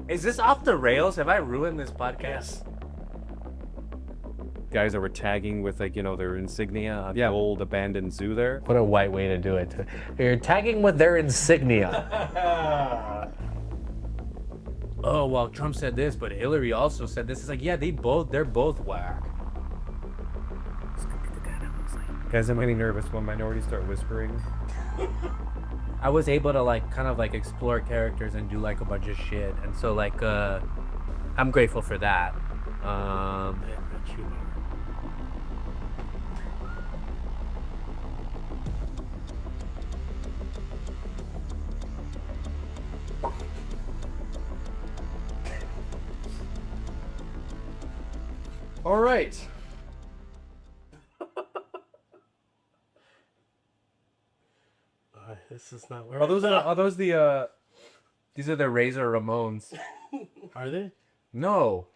Is this off the rails? Have I ruined this podcast? Guys that were tagging with like, their insignia on the old abandoned zoo there. What a white way to do it. You're tagging with their insignia. Oh, well, Trump said this, but Hillary also said this. It's like, yeah, they're both whack. Guys, I'm getting nervous when minorities start whispering. I was able to kind of explore characters and do a bunch of shit, and so I'm grateful for that. All right. This is not where. Are those the? These are the Razor Ramones. Are they? No.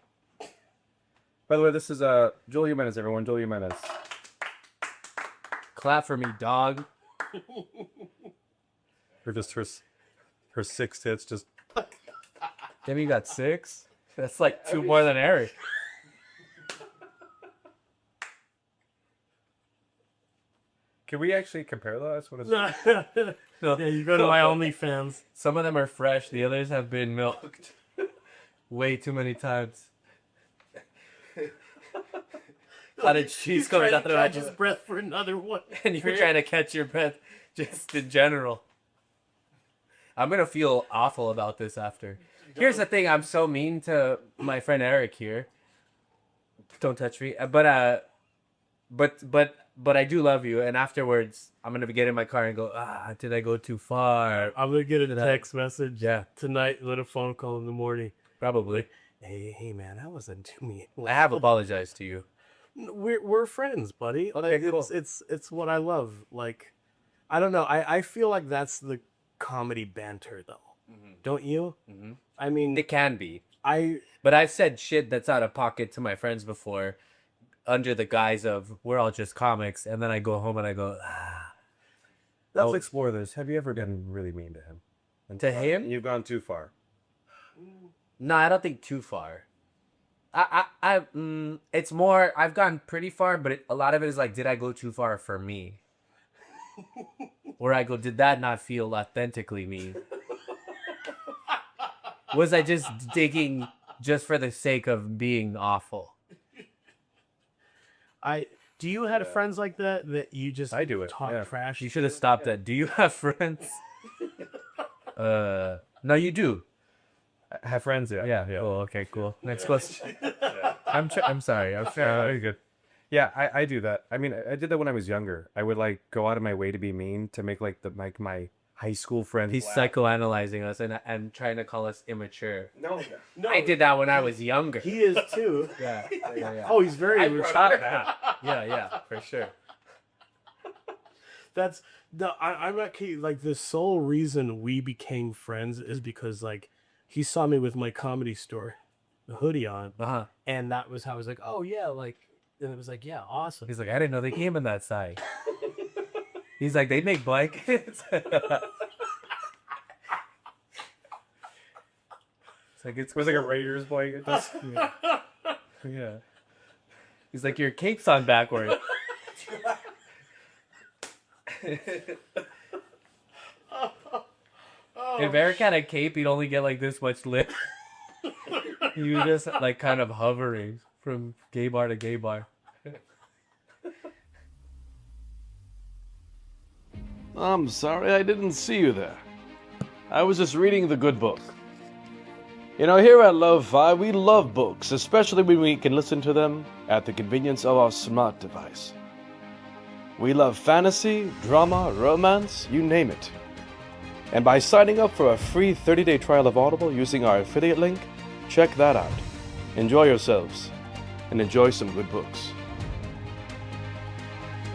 By the way, this is Joel Jimenez, everyone. Joel Jimenez. Clap for me, dog. Or just her 6 tits just. Damn, you got 6? That's 2 more than Eric. Can we actually compare those? What is No. Yeah, you go to my OnlyFans. Some of them are fresh. The others have been milked way too many times. Cottage cheese coming out of catch his breath for another one. And you're trying to catch your breath just in general. I'm going to feel awful about this after. Here's the thing. I'm so mean to my friend Eric here. Don't touch me. But I do love you. And afterwards, I'm going to get in my car and go, did I go too far? I'm gonna get a text message. Yeah. Tonight, and then a phone call in the morning. Probably. Hey, man, that wasn't to me. I have apologized to you. We're friends, buddy. Okay, cool. It's what I love. I don't know. I feel like that's the comedy banter, though. Mm-hmm. Don't you? Mm-hmm. I mean, It can be. But I've said shit that's out of pocket to my friends before under the guise of we're all just comics, and then I go home and I go, Let's explore this. Have you ever been really mean to him? To him? You've gone too far. No, I don't think too far. It's more, I've gone pretty far, but a lot of it is did I go too far for me? Or I go, did that not feel authentically me? Was I just digging just for the sake of being awful? Do you have friends like that you just I do it, talk yeah. trash? You should have stopped that. Do you have friends? No, you do. I have friends, yeah. Yeah. Oh, okay, cool. Next question. I'm sorry. I'm Very good. Yeah, I do that. I mean, I did that when I was younger. I would go out of my way to be mean to make my high school friends. He's psychoanalyzing us and trying to call us immature. No. I did that when I was younger. He is too. Yeah. Oh, he's very. Yeah, for sure. That's no. I'm not kidding. The sole reason we became friends is because he saw me with my Comedy Store, the hoodie on, and that was how I was like, oh yeah, and it was yeah, awesome. He's like, I didn't know they came in that size. He's like, they make blankets. It was like a Raiders blanket. Yeah. He's like, your cape's on backward. If Eric had a cape, he'd only get this much lip. He was just kind of hovering from gay bar to gay bar. I'm sorry I didn't see you there. I was just reading the good book. Here at Lo-Fi, we love books, especially when we can listen to them at the convenience of our smart device. We love fantasy, drama, romance, you name it. And by signing up for a free 30-day trial of Audible using our affiliate link, check that out. Enjoy yourselves, and enjoy some good books.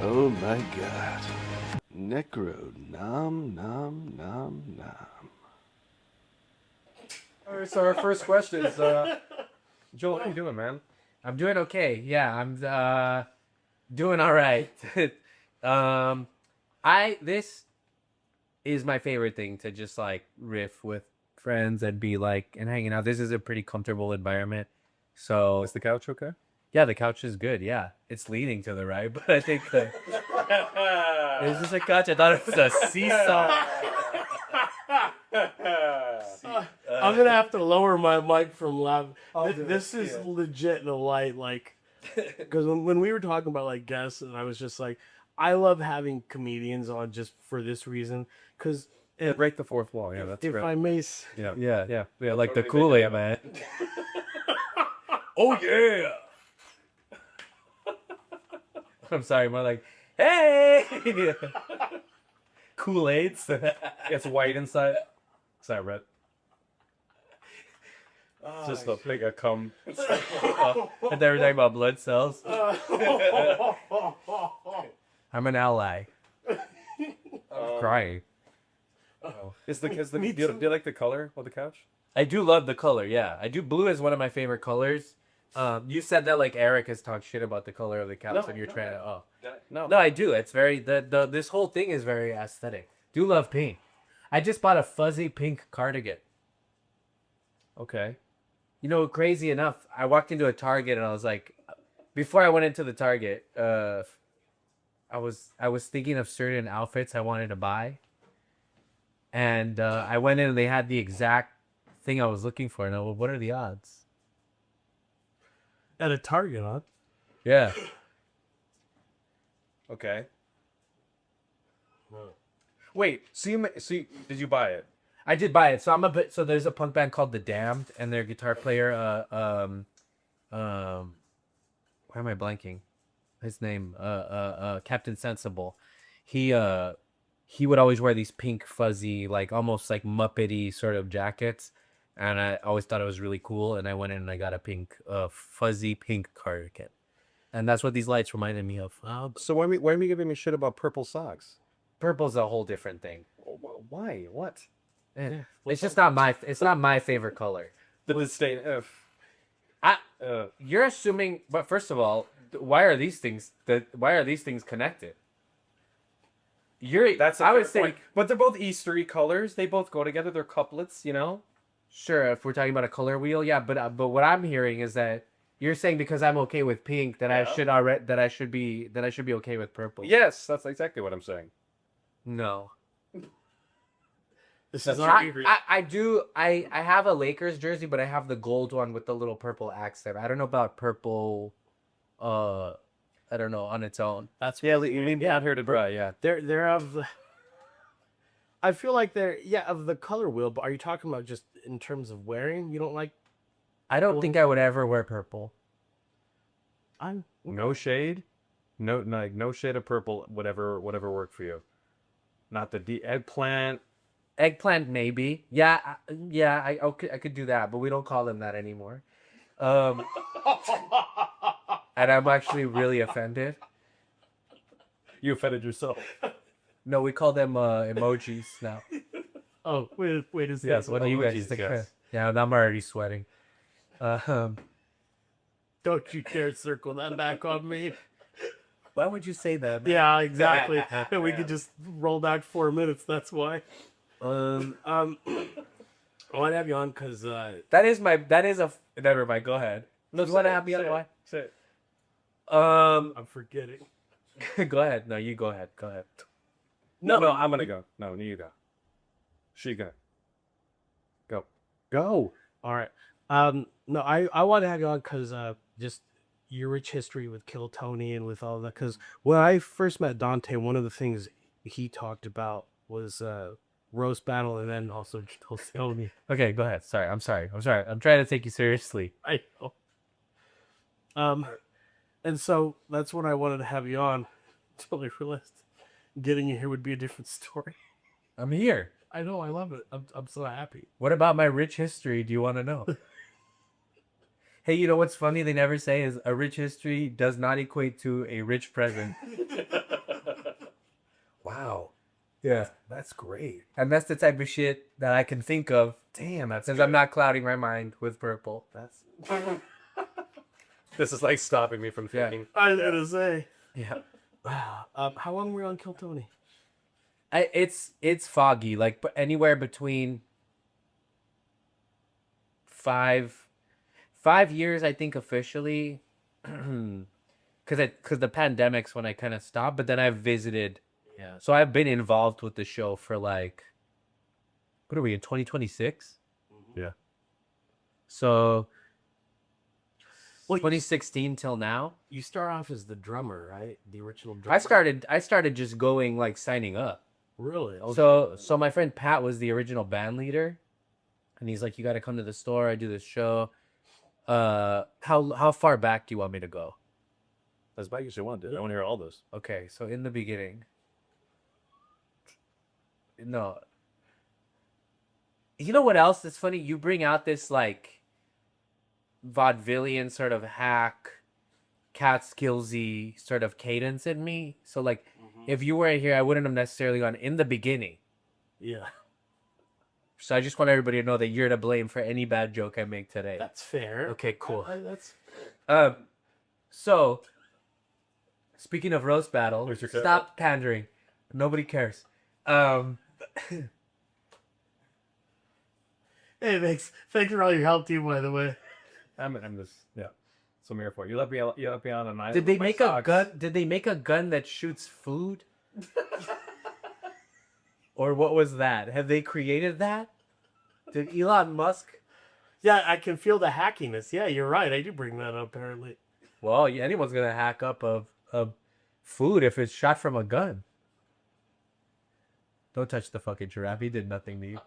Oh my god. Necro, nom, nom, nom, nom. All right, so our first question is, Joel, how you doing, man? I'm doing okay. Yeah, I'm doing all right. This is my favorite thing to just riff with friends and be like and hanging out. This is a pretty comfortable environment. So Is the couch okay? yeah, the couch is good. Yeah, it's leaning to the right, but I think the is this a couch? I thought it was a seesaw. I'm gonna have to lower my mic from laughing. This is legit the light, like, because when we were talking about like guests, and I was just like, I love having comedians on just for this reason, because Break the fourth wall. Yeah, that's if great. I may, Yeah, like the Kool-Aid man. Oh yeah. I'm sorry, more like, hey. Kool-Aids. It's white inside. Is that red? It's just like a cum. And they were talking about blood cells. I'm an ally. I'm crying. Do you like the color of the couch? I do love the color. Yeah, I do. Blue is one of my favorite colors. You said that like Eric has talked shit about the color of the couch, and you're trying to. Oh, No. no, I do. It's very this whole thing is very aesthetic. Do love pink. I just bought a fuzzy pink cardigan. Okay. You know, crazy enough, I walked into a Target and I was like, before I went into the Target, I was thinking of certain outfits I wanted to buy, and I went in and they had the exact thing I was looking for. And I went, what are the odds? at a Target, huh? Yeah. Okay. Wait. Did you buy it? I did buy it. So so there's a punk band called The Damned, and their guitar player, why am I blanking? His name, Captain Sensible. He would always wear these pink fuzzy, like almost like Muppety sort of jackets, and I always thought it was really cool. And I went in and I got a pink, fuzzy pink cardigan, and that's what these lights reminded me of. So why are you giving me shit about purple socks? Purple's a whole different thing. Why? What? It's just not my. It's not my favorite color. The stain. You're assuming, but first of all, why are these things connected? I would say, but they're both Eastery colors. They both go together. They're couplets, you know. Sure, if we're talking about a color wheel, yeah. But what I'm hearing is that you're saying because I'm okay with pink that I should be okay with purple. Yes, that's exactly what I'm saying. No. This is I have a Lakers jersey, but I have the gold one with the little purple accent. I don't know about purple. I don't know on its own. That's You need down here to dry. Yeah. they're of the. I feel like they're of the color wheel, but are you talking about just in terms of wearing? You don't like? I don't think I would ever wear purple. No shade, no shade of purple. Whatever work for you. Not the eggplant. Eggplant maybe. Yeah, I could do that, but we don't call them that anymore. And I'm actually really offended. You offended yourself. No, we call them emojis now. Oh, wait a second. Yes, What do you guys think? Yeah, I'm already sweating. Don't you dare circle that back on me. Why would you say that? Yeah, exactly. And we could just roll back 4 minutes. That's why. I want to have you on because never mind. Go ahead. No, you want to have me on? Why? Say it. I'm forgetting. Go ahead. No, you go ahead. Go ahead. No, I'm gonna go. No, you go. She go. Go. All right. No, I want to have you on because just your rich history with Kill Tony and with all that. Because when I first met Dante, one of the things he talked about was roast battle, and then also Tony. Okay, go ahead. I'm sorry. I'm trying to take you seriously. I know. And so that's when I wanted to have you on. Until I realized getting you here would be a different story. I'm here. I know. I love it. I'm so happy. What about my rich history do you want to know? Hey, you know what's funny? They never say is a rich history does not equate to a rich present. Wow. Yeah. That's great. And that's the type of shit that I can think of. Damn, that's Since I'm not clouding my mind with purple. That's. This is like stopping me from thinking. I was gonna say. Yeah. Wow. How long were you on Kill Tony? It's foggy, like anywhere between 5 years, I think, officially. Because the pandemic's when I kind of stopped, but then I've visited. Yeah. So I've been involved with the show for like, what are we in 2026? Yeah. So Well, 2016 till now. you start off as the drummer, right? The original drummer. I started just going like signing up. Really? Oh, So my friend Pat was the original band leader, and he's like, "You got to come to the store. I do this show." How far back do you want me to go? As back as you want, dude. I want to hear all this. Okay, so in the beginning. No. You know what else is funny? You bring out this like vaudevillian sort of hack, Catskillsy sort of cadence in me. So like, if you weren't here, I wouldn't have necessarily gone in the beginning. yeah. So I just want everybody to know that you're to blame for any bad joke I make today. That's fair. Okay, cool. That's So speaking of roast battle, Where's your cat? stop pandering. Nobody cares. Hey, thanks for all your help, too. By the way, I'm just yeah. So I'm here for it. You let me on an island. Did they with my make a socks. gun? Did they make a gun that shoots food? Or what was that? Have they created that? Did Elon Musk? yeah, I can feel the hackiness. Yeah, you're right. I do bring that up apparently. Well, yeah, anyone's gonna hack up of food if it's shot from a gun. Don't touch the fucking giraffe. He did nothing to you.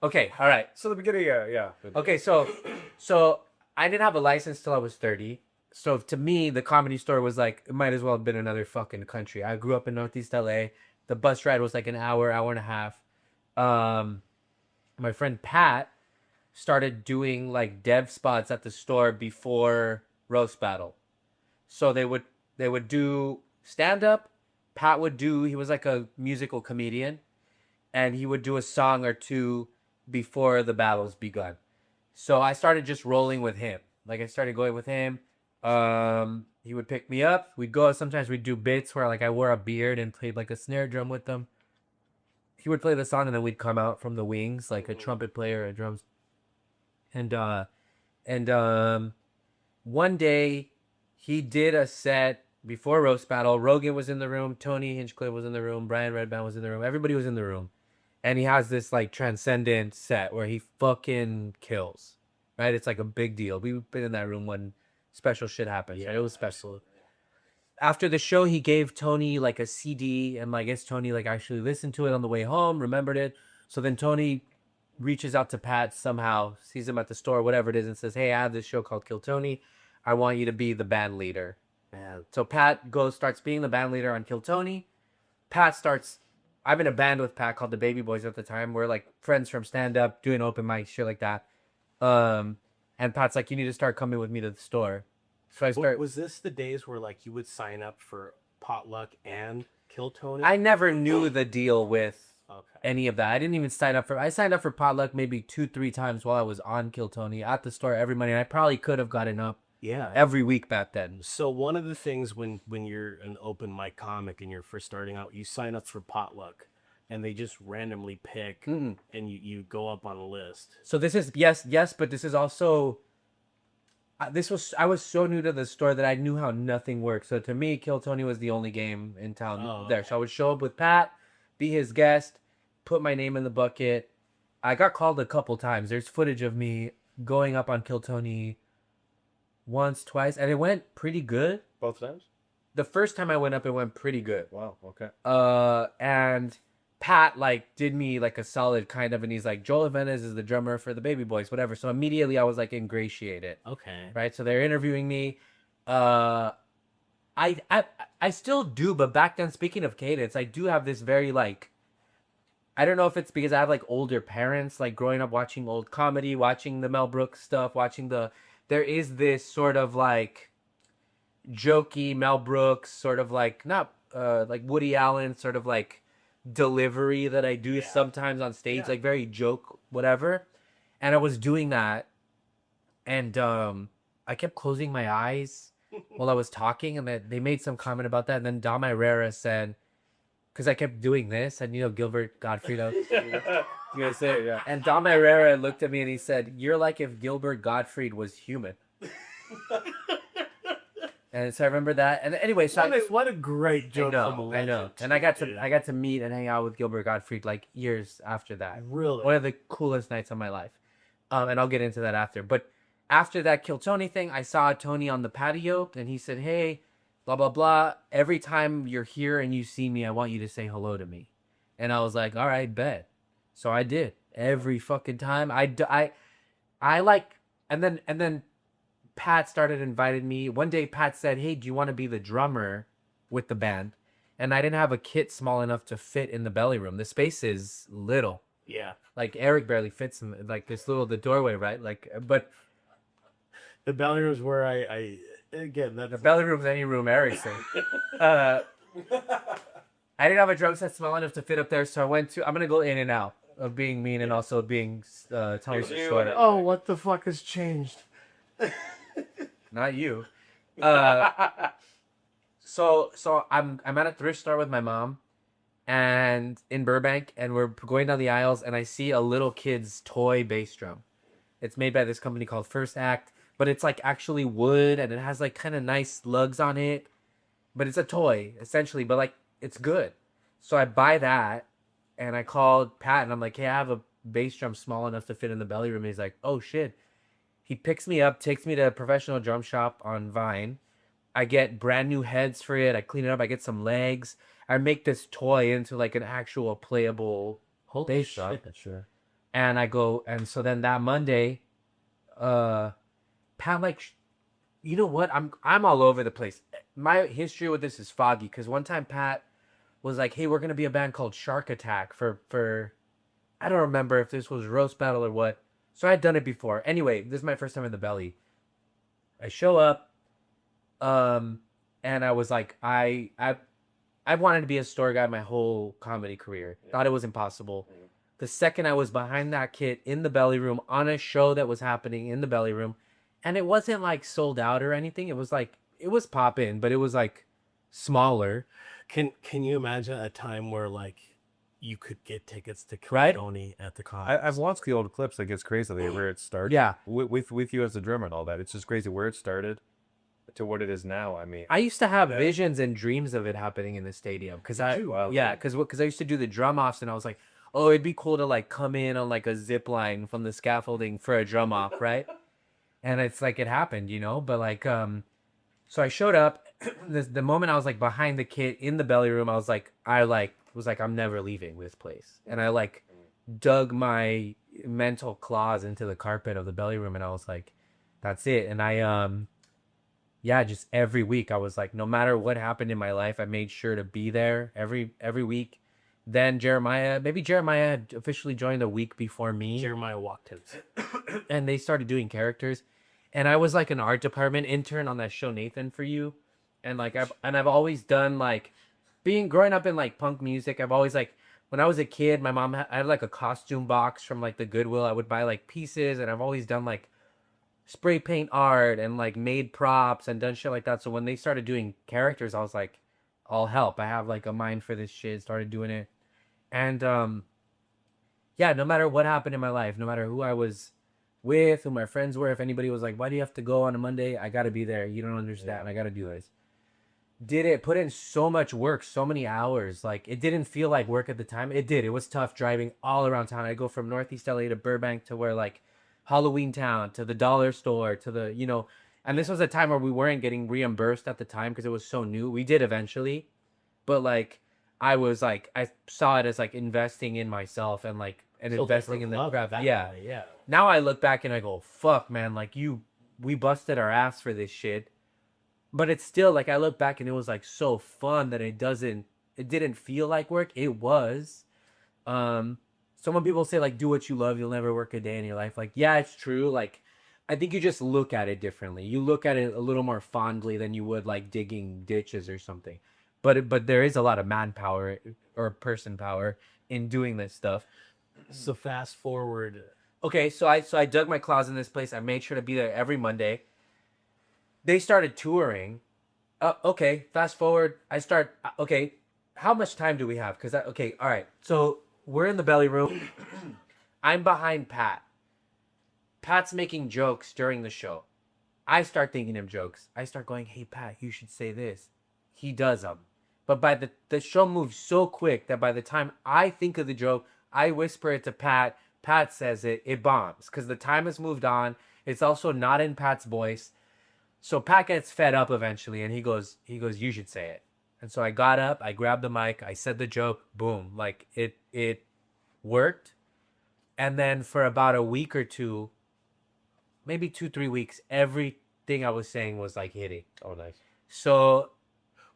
Okay, all right. So the beginning, yeah. Okay, so I didn't have a license till I was 30. So to me, the Comedy Store was like, it might as well have been another fucking country. I grew up in Northeast LA. The bus ride was like an hour and a half. My friend Pat started doing like dev spots at the store before roast battle. So they would do stand up. Pat would do, he was like a musical comedian, and he would do a song or two before the battles begun. So I started just rolling with him. Like I started going with him. He would pick me up. We'd go. Sometimes we'd do bits where like I wore a beard and played like a snare drum with them. He would play the song and then we'd come out from the wings like a trumpet player or drums. And one day he did a set before roast battle. Rogan was in the room. Tony Hinchcliffe was in the room. Brian Redband was in the room. Everybody was in the room. And he has this like transcendent set where he fucking kills, right? It's like a big deal. We've been in that room when special shit happens. Yeah, right? It was special. After the show, he gave Tony like a CD, and I guess Tony like actually listened to it on the way home, remembered it. So then Tony reaches out to Pat somehow, sees him at the store, whatever it is, and says, "Hey, I have this show called Kill Tony. I want you to be the band leader." And so Pat starts being the band leader on Kill Tony. I'm in a band with Pat called the Baby Boys at the time. We're like friends from stand up, doing open mic, shit like that. And Pat's like, "You need to start coming with me to the store." So I start. Was this the days where like you would sign up for Potluck and Kill Tony? I never knew the deal with Okay. any of that. I didn't even sign up for. I signed up for Potluck maybe 2-3 times while I was on Kill Tony at the store every Monday. And I probably could have gotten up Yeah. every week back then. So one of the things when you're an open mic comic and you're first starting out, you sign up for Potluck, and they just randomly pick, and you go up on a list. So this is yes, but this is also. I was so new to the store that I knew how nothing worked. So to me, Kill Tony was the only game in town there. So I would show up with Pat, be his guest, put my name in the bucket. I got called a couple times. There's footage of me going up on Kill Tony once, twice, and it went pretty good. Both times. The first time I went up, it went pretty good. Wow. Okay. And Pat like did me like a solid kind of, and he's like, Joel Jimenez is the drummer for the Baby Boys, whatever. So immediately I was like ingratiated. Okay. Right. So they're interviewing me. I still do, but back then, speaking of cadence, I do have this very like, I don't know if it's because I have like older parents, like growing up watching old comedy, watching the Mel Brooks stuff, there is this sort of like jokey Mel Brooks, sort of like not like Woody Allen sort of like delivery that I do sometimes on stage, like very joke, whatever. And I was doing that, and I kept closing my eyes while I was talking, and they made some comment about that. And then Dom Irera said, because I kept doing this, and Gilbert Gottfried, was gonna say, Yeah. and Dom Herrera looked at me and he said, "You're like if Gilbert Gottfried was human." And so I remember that. And anyway, so What a great joke from a I legend. know. And I got to meet and hang out with Gilbert Gottfried like years after that. Really? One of the coolest nights of my life. And I'll get into that after. But after that Kill Tony thing, I saw Tony on the patio and he said, "Hey, blah, blah, blah. Every time you're here and you see me, I want you to say hello to me." And I was like, all right, bet. So I did. Every fucking time. I like, and then Pat started inviting me. One day Pat said, "Hey, do you want to be the drummer with the band?" And I didn't have a kit small enough to fit in the belly room. The space is little. Yeah. Like Eric barely fits in like this the doorway, right? Like, but The belly room is where I again, that's the belly room's any room Eric's in. I didn't have a drum set small enough to fit up there, so I'm gonna go in and out of being mean and also being telling the story. oh, what the fuck has changed? Not you. So I'm at a thrift store with my mom, and in Burbank, and we're going down the aisles, and I see a little kid's toy bass drum. It's made by this company called First Act, but it's like actually wood, and it has like kind of nice lugs on it, but it's a toy essentially, but like it's good. So I buy that, and I called Pat, and I'm like, "Hey, I have a bass drum small enough to fit in the belly room." And he's like, "Oh shit." He picks me up, takes me to a professional drum shop on Vine. I get brand new heads for it. I clean it up. I get some legs. I make this toy into like an actual playable bass drum. Sure. And I go, and so then that Monday, Pat like, you know what? I'm all over the place. My history with this is foggy because one time Pat was like, "Hey, we're gonna be a band called Shark Attack for I don't remember if this was Roast Battle or what." So I had done it before. Anyway, this is my first time in the belly. I show up, and I was like, I wanted to be a store guy my whole comedy career. Yeah. Thought it was impossible. Yeah. The second I was behind that kid in the belly room on a show that was happening in the belly room, and it wasn't like sold out or anything. It was like it was popping, but it was like smaller. Can you imagine a time where like you could get tickets to Right? Tony at the con? I've watched the old clips. Like it's crazy where it started. Yeah. With you as the drummer and all that. It's just crazy where it started to what it is now. I mean, I used to have visions and dreams of it happening in the stadium because I used to do the drum offs and I was like, oh, it'd be cool to like come in on like a zip line from the scaffolding for a drum off, right? And it's like it happened, you know. But like, so I showed up. The moment I was like behind the kid in the belly room, I was like, I'm never leaving this place, and I like dug my mental claws into the carpet of the belly room, and I was like, that's it. And I just every week I was like, no matter what happened in my life, I made sure to be there every week. Then Jeremiah had officially joined a week before me. Jeremiah Watkins. And they started doing characters. And I was like an art department intern on that show Nathan for You. And like I've always done like growing up in like punk music. I've always like when I was a kid, my mom I had like a costume box from like the Goodwill. I would buy like pieces, and I've always done like spray paint art and like made props and done shit like that. So when they started doing characters, I was like, I'll help. I have like a mind for this shit. Started doing it. And yeah, no matter what happened in my life, no matter who I was with, who my friends were, if anybody was like, why do you have to go on a Monday? I gotta be there. You don't understand. Yeah. I gotta do this. Did it, put in so much work, so many hours. Like it didn't feel like work at the time. It did. It was tough driving all around town. I go from Northeast LA to Burbank to where like Halloween Town to the dollar store to the, you know, and this was a time where we weren't getting reimbursed at the time because it was so new. We did eventually, but like I was like, I saw it as like investing in myself and like and so investing in the craft. Yeah. Yeah. Now I look back and I go, fuck, man, like we busted our ass for this shit. But it's still like I look back and it was like so fun that it didn't feel like work. It was. Some people say like do what you love, you'll never work a day in your life. Like, yeah, it's true. Like I think you just look at it differently. You look at it a little more fondly than you would like digging ditches or something. But there is a lot of manpower or person power in doing this stuff. So fast forward. Okay, so I dug my claws in this place. I made sure to be there every Monday. They started touring. Okay, fast forward. Okay, how much time do we have? All right. So we're in the belly room. I'm behind Pat. Pat's making jokes during the show. I start thinking of jokes. I start going, hey, Pat, you should say this. He does them. But by the show moves so quick that by the time I think of the joke, I whisper it to Pat. Pat says it. It bombs because the time has moved on. It's also not in Pat's voice. So Pat gets fed up eventually, and he goes, you should say it. And so I got up, I grabbed the mic, I said the joke, boom, like it worked. And then for about a week or two, maybe 2-3 weeks, everything I was saying was like hitting. Oh, nice. So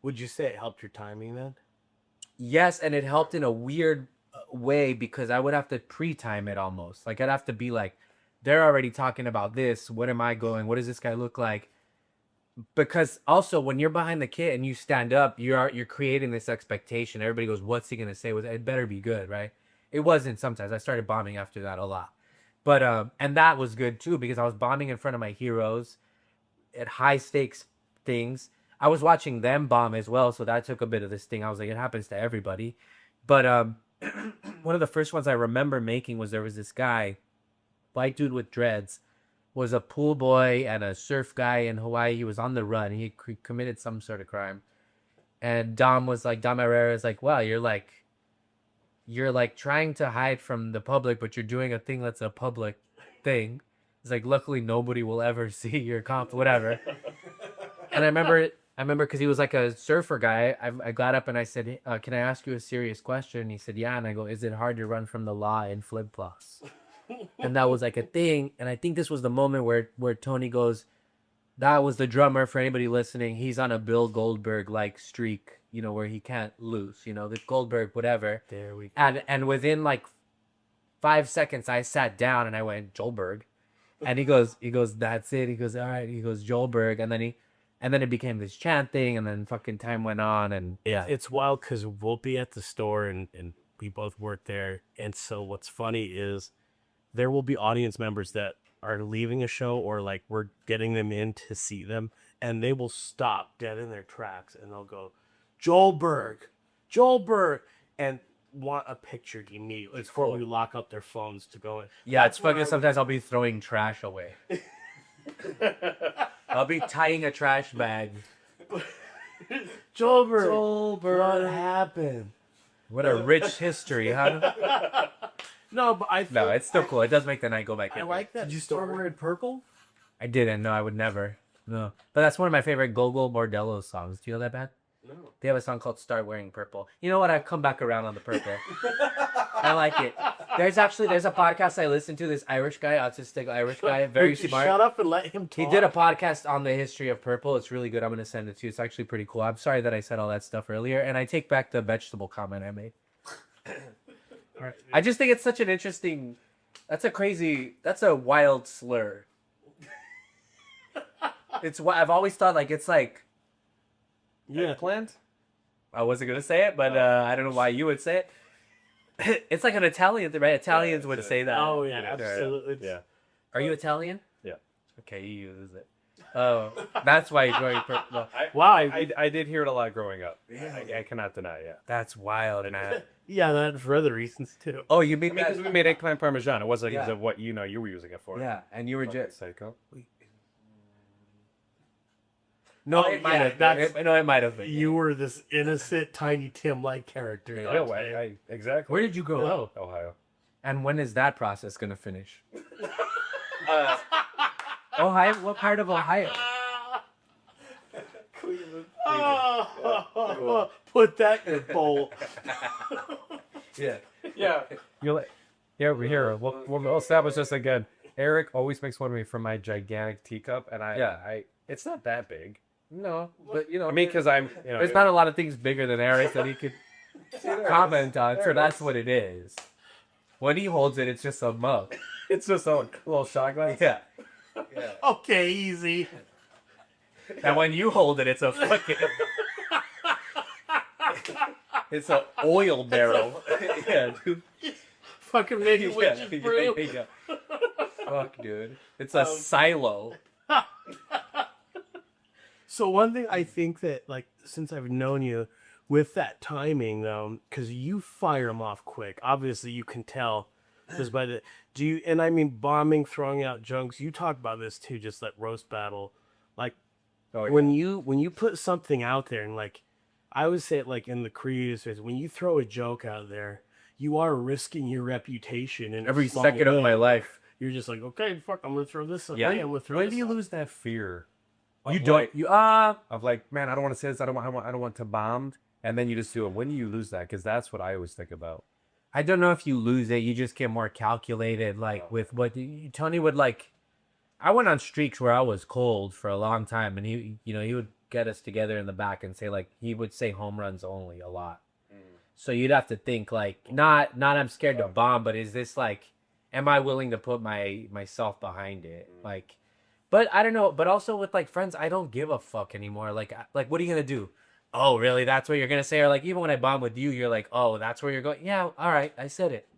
Would you say it helped your timing then? yes, and it helped in a weird way because I would have to pre-time it almost. Like I'd have to be like, they're already talking about this. What am I going? What does this guy look like? Because also when you're behind the kit and you stand up, you're creating this expectation. Everybody goes, "What's he gonna say?" It better be good, right? It wasn't. Sometimes I started bombing after that a lot, but and that was good too because I was bombing in front of my heroes at high stakes things. I was watching them bomb as well, so that took a bit of this thing. I was like, it happens to everybody. But one of the first ones I remember making was there was this guy, white dude with dreads, was a pool boy and a surf guy in Hawaii. He was on the run. He committed some sort of crime. And Dom Herrera is like, wow, you're like trying to hide from the public, but you're doing a thing that's a public thing. It's like, luckily nobody will ever see your whatever. And I remember because he was like a surfer guy. I got up and I said, can I ask you a serious question? And he said, yeah. And I go, is it hard to run from the law in flip-flops? And that was like a thing. And I think this was the moment where Tony goes, that was the drummer. For anybody listening, he's on a Bill Goldberg like streak, where he can't lose, the Goldberg, whatever. There we go. And within like 5 seconds, I sat down and I went, Joelberg. And he goes, that's it. He goes, all right. He goes, Joelberg. And then it became this chant thing. And then fucking time went on. And Yeah, it's wild because we'll be at the store and we both work there. And so what's funny is there will be audience members that are leaving a show or like we're getting them in to see them. And they will stop dead in their tracks and they'll go, Joelberg, and want a picture immediately before we lock up their phones to go in. yeah, it's fucking, sometimes I'll be throwing trash away. I'll be tying a trash bag. Joelberg, what happened? What a rich history, huh? No, but No, it's still cool. It does make the night go back. I like that. Did you start wearing purple? I didn't. No, I would never. No. But that's one of my favorite Gogol Bordello songs. Do you know that band? No. They have a song called Start Wearing Purple. You know what? I've come back around on the purple. I like it. There's a podcast I listen to, this Irish guy, autistic Irish guy, very smart. Shut up and let him talk. He did a podcast on the history of purple. It's really good. I'm going to send it to you. It's actually pretty cool. I'm sorry that I said all that stuff earlier. And I take back the vegetable comment I made. Right. I just think it's such an interesting... that's a wild slur. I've always thought like it's like... Yeah. Eggplant? I wasn't going to say it, but I don't know why you would say it. It's like an Italian thing, right? Italians would say that. Oh, yeah, absolutely. Yeah. Are you Italian? Yeah. Okay, you use it. Oh, that's why you're going purple. Wow. I did hear it a lot growing up. I cannot deny, yeah. That's wild, man. Yeah, that for other reasons too. Oh, you mean Because we made eggplant parmesan. It wasn't because Yeah. of what you were using it for. Yeah, and you were just... Psycho. No, Oh, it might yeah, have that's- been. No, it might have been. You were this innocent, tiny Tim-like character. Yeah, I exactly. Where did you grow up? Ohio. And when is that process going to finish? Ohio? What part of Ohio? Oh, put that in a bowl. Yeah. Yeah. We're here. We'll establish this again. Eric always makes fun of me for my gigantic teacup, and it's not that big. No, but I mean, because there's not a lot of things bigger than Eric that he could comment on, so that's what it is. When he holds it, it's just a mug. it's just a little shot glass. Yeah. Okay, easy. And when you hold it, it's a fucking... it's an oil barrel. Yeah, dude. Fucking making witches brew. Yeah. Fuck, dude. It's a silo. So one thing I think that, like, since I've known you, with that timing, though, because you fire them off quick. Obviously, you can tell Just by the do you and I mean bombing, throwing out jokes. You talk about this too, just that roast battle. Like when you put something out there and like I would say it like in the creative space, when you throw a joke out there, you are risking your reputation and Every second of my life. You're just like, okay, fuck, I'm gonna throw this. Yeah. I'm gonna throw When this do you out. lose that fear? You don't. You Of like, man, I don't want to say this. I don't want to bomb. And then you just do it. When do you lose that? Because that's what I always think about. I don't know if you lose it. You just get more calculated. Like with what Tony would like. I went on streaks where I was cold for a long time, and he would get us together in the back and say like he would say home runs only a lot. So you'd have to think like not I'm scared to bomb, but is this like, am I willing to put myself behind it? Like, but I don't know. But also with like friends, I don't give a fuck anymore. Like what are you gonna do? Oh, really? That's what you're gonna say? Or like even when I bomb with you, you're like, oh, that's where you're going. Yeah, all right, I said it.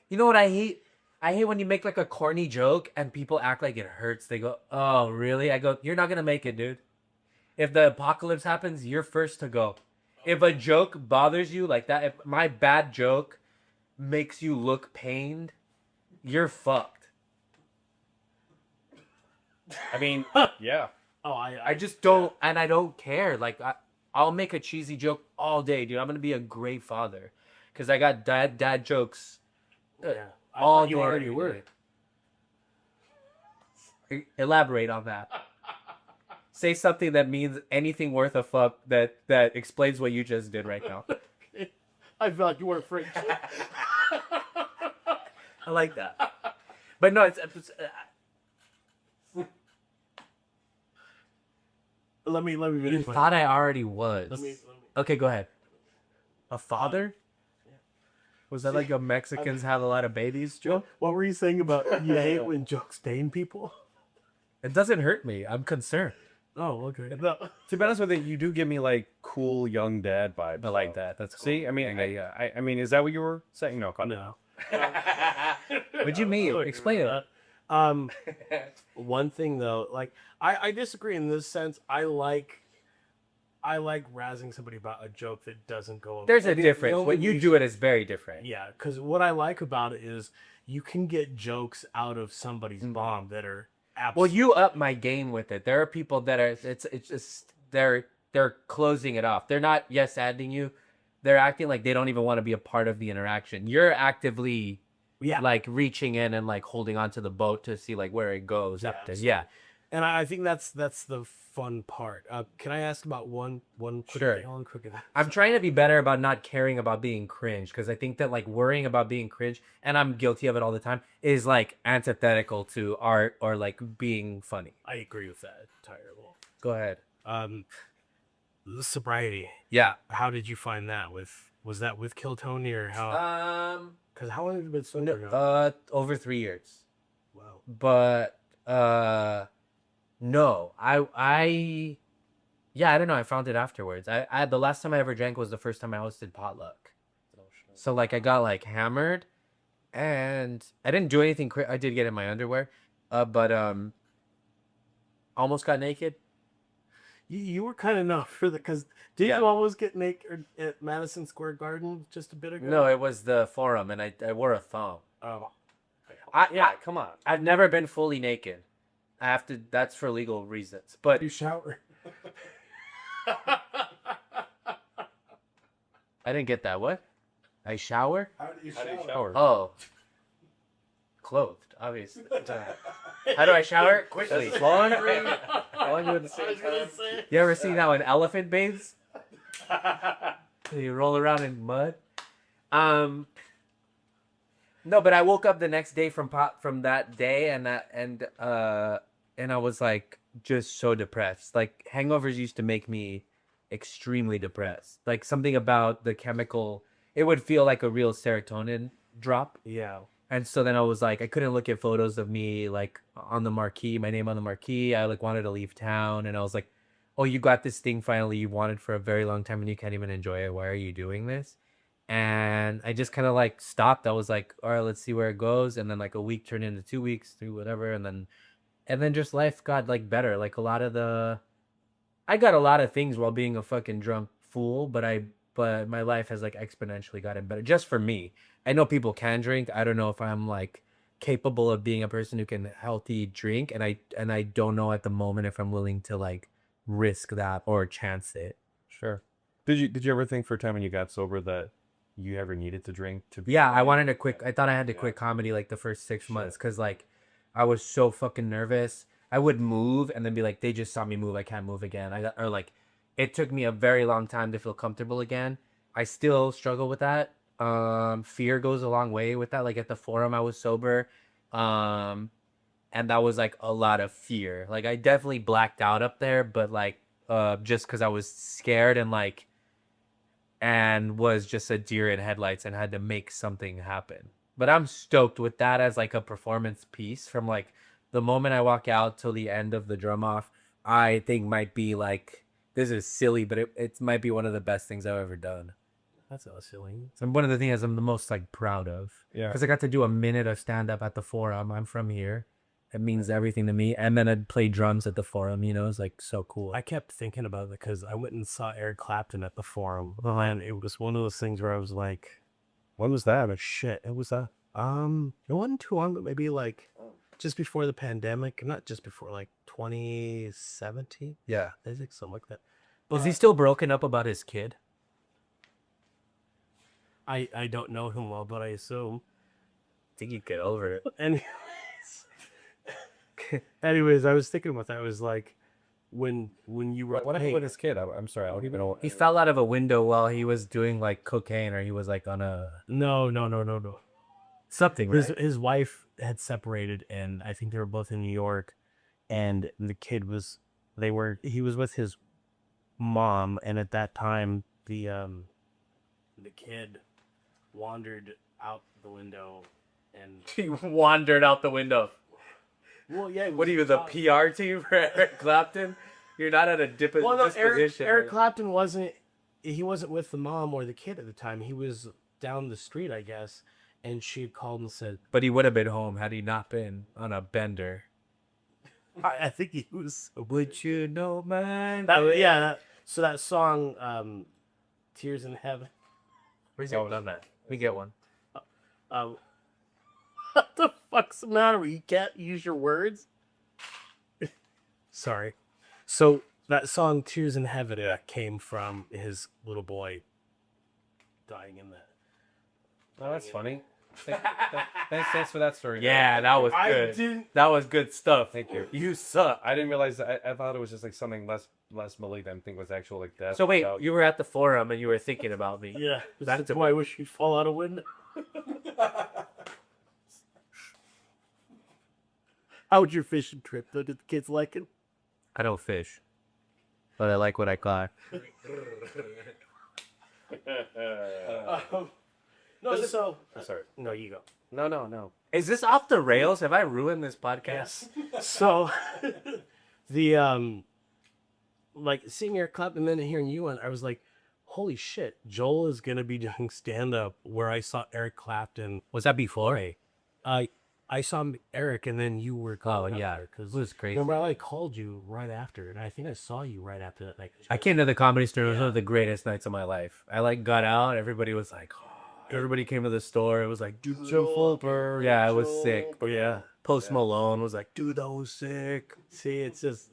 You know what I hate? I hate when you make like a corny joke and people act like it hurts. They go, oh, really? I go, you're not gonna make it, dude. If the apocalypse happens, you're first to go. If a joke bothers you like that, if my bad joke makes you look pained, you're fucked. I mean, yeah. Oh, I just don't, and I don't care. Like, I'll make a cheesy joke all day, dude. I'm gonna be a great father, cause I got dad jokes. yeah. I All thought you day, already every were. day. Elaborate on that. Say something that means anything worth a fuck that explains what you just did right now. I felt you were French. I like that. But no, it's let me you finish. thought I already was. Let me. Okay, go ahead. A father? Was that like a Mexicans have a lot of babies joke? What were you saying about you hate when jokes stain people? It doesn't hurt me. I'm concerned. Oh, okay. No. To be honest with you, you do give me like cool young dad vibes. I like that. That's cool. See, I mean, I mean, is that what you were saying? No, No. What'd you mean? Explain it. One thing though, like I disagree in this sense. I like razzing somebody about a joke that doesn't go. There's a the difference. only When you reason- do it is very different. Yeah, because what I like about it is you can get jokes out of somebody's bomb that are Well, absolutely. you up my game with it. There are people that are it's just they're closing it off. They're not yes ending you. They're acting like they don't even want to be a part of the interaction. You're actively like reaching in and like holding onto the boat to see like where it goes. Yeah. And I think that's the fun part. Can I ask about one Sure. quick thing? I'm trying to be better about not caring about being cringe because I think that like worrying about being cringe, and I'm guilty of it all the time, is like antithetical to art or like being funny. I agree with that entirely. Go ahead. Sobriety. Yeah. How did you find that? Was that with Kill Tony or how? Because how long have you been sober now? Over 3 years. Wow. But no, yeah, I don't know. I found it afterwards. I the last time I ever drank was the first time I hosted potluck. So like I got like hammered, and I didn't do anything. I did get in my underwear, but almost got naked. You were kind of enough for the because did you almost get naked at Madison Square Garden just a bit ago? No, it was the forum, and I wore a thong. Oh, Come on. I've never been fully naked. I have to. That's for legal reasons. But you shower. I didn't get that. What? I shower? How do you shower? Oh. Clothed, obviously. How do I shower? Quickly. Laundry. Laundry at the same time. You ever seen how an elephant bathes? You roll around in mud. No, but I woke up the next day from that day, and I was like just so depressed. Like hangovers used to make me extremely depressed. Like something about the chemical, it would feel like a real serotonin drop. Yeah. And so then I was like, I couldn't look at photos of me like on the marquee, my name on the marquee. I like wanted to leave town, and I was like, oh, you got this thing finally you wanted for a very long time, and you can't even enjoy it. Why are you doing this? And I just kind of like stopped. I was like, all right, let's see where it goes. And then like a week turned into 2 weeks, through whatever, and then just life got like better. Like I got a lot of things while being a fucking drunk fool, but I but my life has like exponentially gotten better just for me. I know people can drink. I don't know if I'm like capable of being a person who can healthy drink, and I don't know at the moment if I'm willing to like risk that or chance it. Sure. Did you ever think for a time when you got sober that you ever needed to drink to be? Yeah, I wanted to quit. I thought I had to quit comedy like the first 6 months because like I was so fucking nervous. I would move and then be like, they just saw me move. I can't move again. Or like, it took me a very long time to feel comfortable again. I still struggle with that. Fear goes a long way with that. Like at the Forum, I was sober, and that was like a lot of fear. Like I definitely blacked out up there, but like just because I was scared and was just a deer in headlights and had to make something happen. But I'm stoked with that as like a performance piece from like the moment I walk out till the end of the drum off. I think might be like, this is silly, but it might be one of the best things I've ever done. That's not silly. So one of the things I'm the most like proud of. Yeah. Because I got to do a minute of stand up at the Forum. I'm from here. It means everything to me. And then I'd play drums at the Forum, you know, it's like so cool. I kept thinking about it because I went and saw Eric Clapton at the Forum, and it was one of those things where I was like, When was that? shit, it was it wasn't too long, but maybe like just before the pandemic, not just before, like 2017. Yeah. I think something like that. Is he still broken up about his kid? I don't know him well, but I assume. I think you get over it. Anyways, I was thinking about that. I was like, when you were What happened with his kid? I'm sorry. I don't even know. He fell out of a window while he was doing like cocaine, or he was like on a No. something, right? His wife had separated, and I think they were both in New York, and the kid was he was with his mom, and at that time the kid wandered out the window, and He wandered out the window. well, yeah. What are you, the PR team for Eric Clapton? You're not at a Well, no, disposition. Eric Clapton wasn't with the mom or the kid at the time. He was down the street, I guess, and she had called and said, But he would have been home had he not been on a bender. I think he was. Would you know, man? So that song, "Tears in Heaven." Where's your done that? We get one. What the fuck's the matter? You can't use your words. Sorry. So that song "Tears in Heaven" came from his little boy dying in that. Oh, that's funny. Thanks for that story. Yeah, that was good. That was good stuff. Thank you. You suck. I didn't realize that. I thought it was just like something less malignant. I think was actual like death. So wait, without- you were at the Forum and you were thinking about me. Yeah, That's that's why I wish you'd fall out a window. How was your fishing trip, though? Did the kids like it? I don't fish, but I like what I caught. No, so I'm sorry. no, you go. No. Is this off the rails? Have I ruined this podcast? So the like seeing Eric Clapton and then hearing you on, I was like, holy shit, Joel is gonna be doing stand up where I saw Eric Clapton. Was that before? I saw Eric and then you were Oh yeah, because it was crazy. remember I called you right after, and I think I saw you right after that night. I came to the Comedy Store. It was one of the greatest nights of my life. I like got out. Everybody was like, everybody came to the store. It was like, dude, Joe Fulper. Yeah, it was sick. Oh yeah, Post Malone was like, dude, that was sick. see, it's just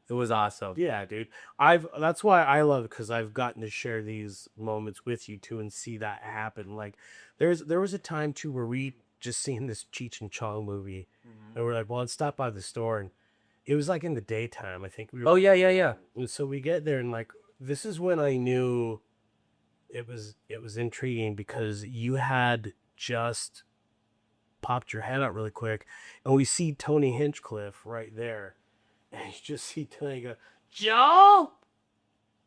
It was awesome. yeah, dude. That's why I love it, because I've gotten to share these moments with you too and see that happen. Like there was a time too where we just seen this Cheech and Chong movie, and we're like, well, let's stop by the store, and it was like in the daytime. I think we were. Oh yeah. And so we get there, and like this is when I knew it was intriguing, because you had just popped your head out really quick, and we see Tony Hinchcliffe right there, and you just see Tony go, Joe.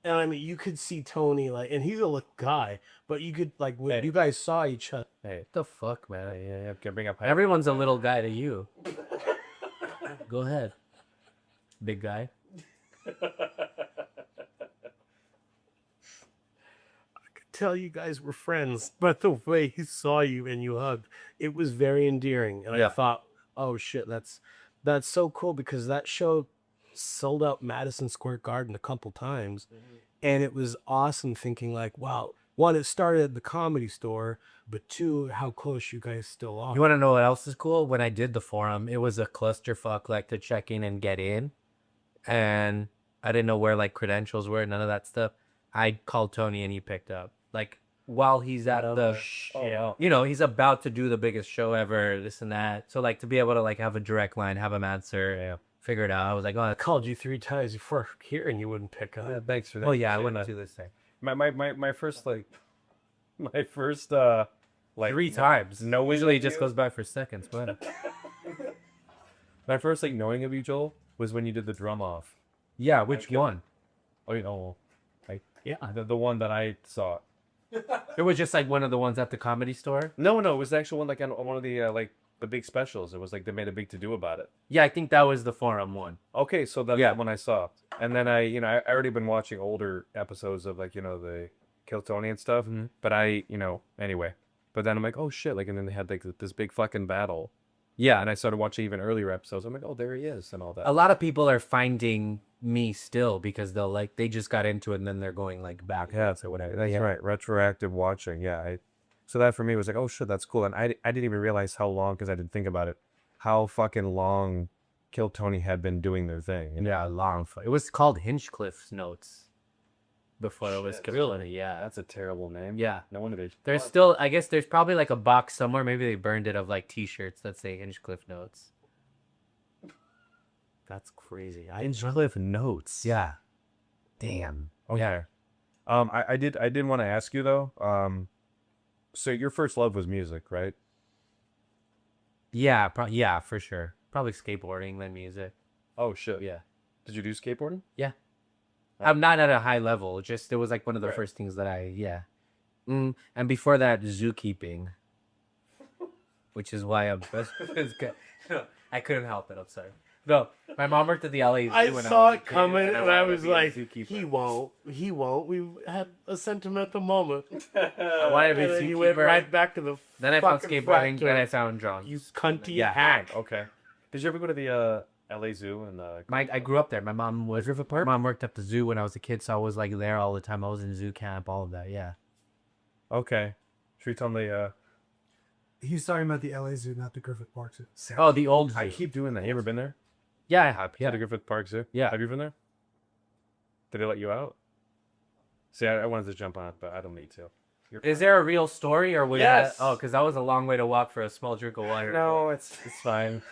And I mean, you could see Tony like, and he's a look guy, but you could like when you guys saw each other. Hey, what the fuck, man? Yeah. Can bring up. Everyone's a little guy to you. Go ahead, big guy. Tell you guys were friends, but the way he saw you and you hugged, it was very endearing. And I thought, oh shit, that's so cool, because that show sold out Madison Square Garden a couple times, And it was awesome thinking like, wow, one, it started at the Comedy Store, but two, how close you guys still are. You want to know what else is cool? When I did the forum, it was a clusterfuck, like to check in and get in, and I didn't know where like credentials were, none of that stuff. I called Tony and he picked up. Like while he's at you know, he's about to do the biggest show ever, this and that. So like to be able to like have a direct line, have him answer, figure it out. I was like, oh, I called you 3 times before here and you wouldn't pick up. Thanks for that. well, yeah, I wouldn't do this thing. My first like 3 times. No, Usually it just goes by for seconds. But my first like knowing of you, Joel, was when you did the drum off. yeah, which one? Oh, you know, like Yeah. the one that I saw. It was just like one of the ones at the Comedy Store. No, it was the actual one like on one of the like the big specials. It was like they made a big to do about it. Yeah, I think that was the forum one. Okay, so that's the one I saw. And then I already been watching older episodes of like, the Kill Tony and stuff. Mm-hmm. But anyway. But then I'm like, oh shit, like, and then they had like this big fucking battle. Yeah, And I started watching even earlier episodes. I'm like, oh, there he is and all that. a lot of people are finding me still because they just got into it and then they're going like back. Yeah, so whatever. That's right. Retroactive watching. Yeah. So that for me was like, oh shit, that's cool. And I didn't even realize how long, because I didn't think about it, how fucking long Kill Tony had been doing their thing. Yeah, long. It was called Hinchcliffe's Notes before it was really. Yeah, That's a terrible name. yeah. No wonder they. There's still, I guess, there's probably like a box somewhere. Maybe they burned it of like T-shirts that say Hinchcliffe Notes. That's crazy. Hinchcliffe Notes. Yeah. Damn. Oh yeah. I did want to ask you though. So your first love was music, right? Yeah. Yeah, for sure. Probably skateboarding, then music. Oh shit. Yeah. Did you do skateboarding? Yeah. I'm not at a high level. Just it was like one of the first things that and before that, zookeeping, which is why I'm. I couldn't help it. I'm sorry. No, my mom worked at the LA Zoo. I when saw was a it kid, coming and I wanted to was be a like, zookeeper. he won't. We had a sentimental moment. I wanted to be And a then you went zookeeper. right back to the Then I found fucking skateboarding. factory. Then I found drawing. You cunty Yeah. hack. Okay. Did you ever go to the LA Zoo and I grew up there. My mom was River Park. Mom worked at the zoo when I was a kid, so I was like there all the time. I was in zoo camp, all of that. Yeah. Okay. Should we tell them the He's talking about the LA Zoo, not the Griffith Park Zoo. Oh, the old zoo. I keep doing that. You ever been there? Yeah, I have. Yeah, the Griffith Park Zoo. Yeah. Have you been there? Did they let you out? See, I wanted to jump on it, but I don't need to. Is there a real story, or would Yes. because that was a long way to walk for a small drink of water. No, it's fine.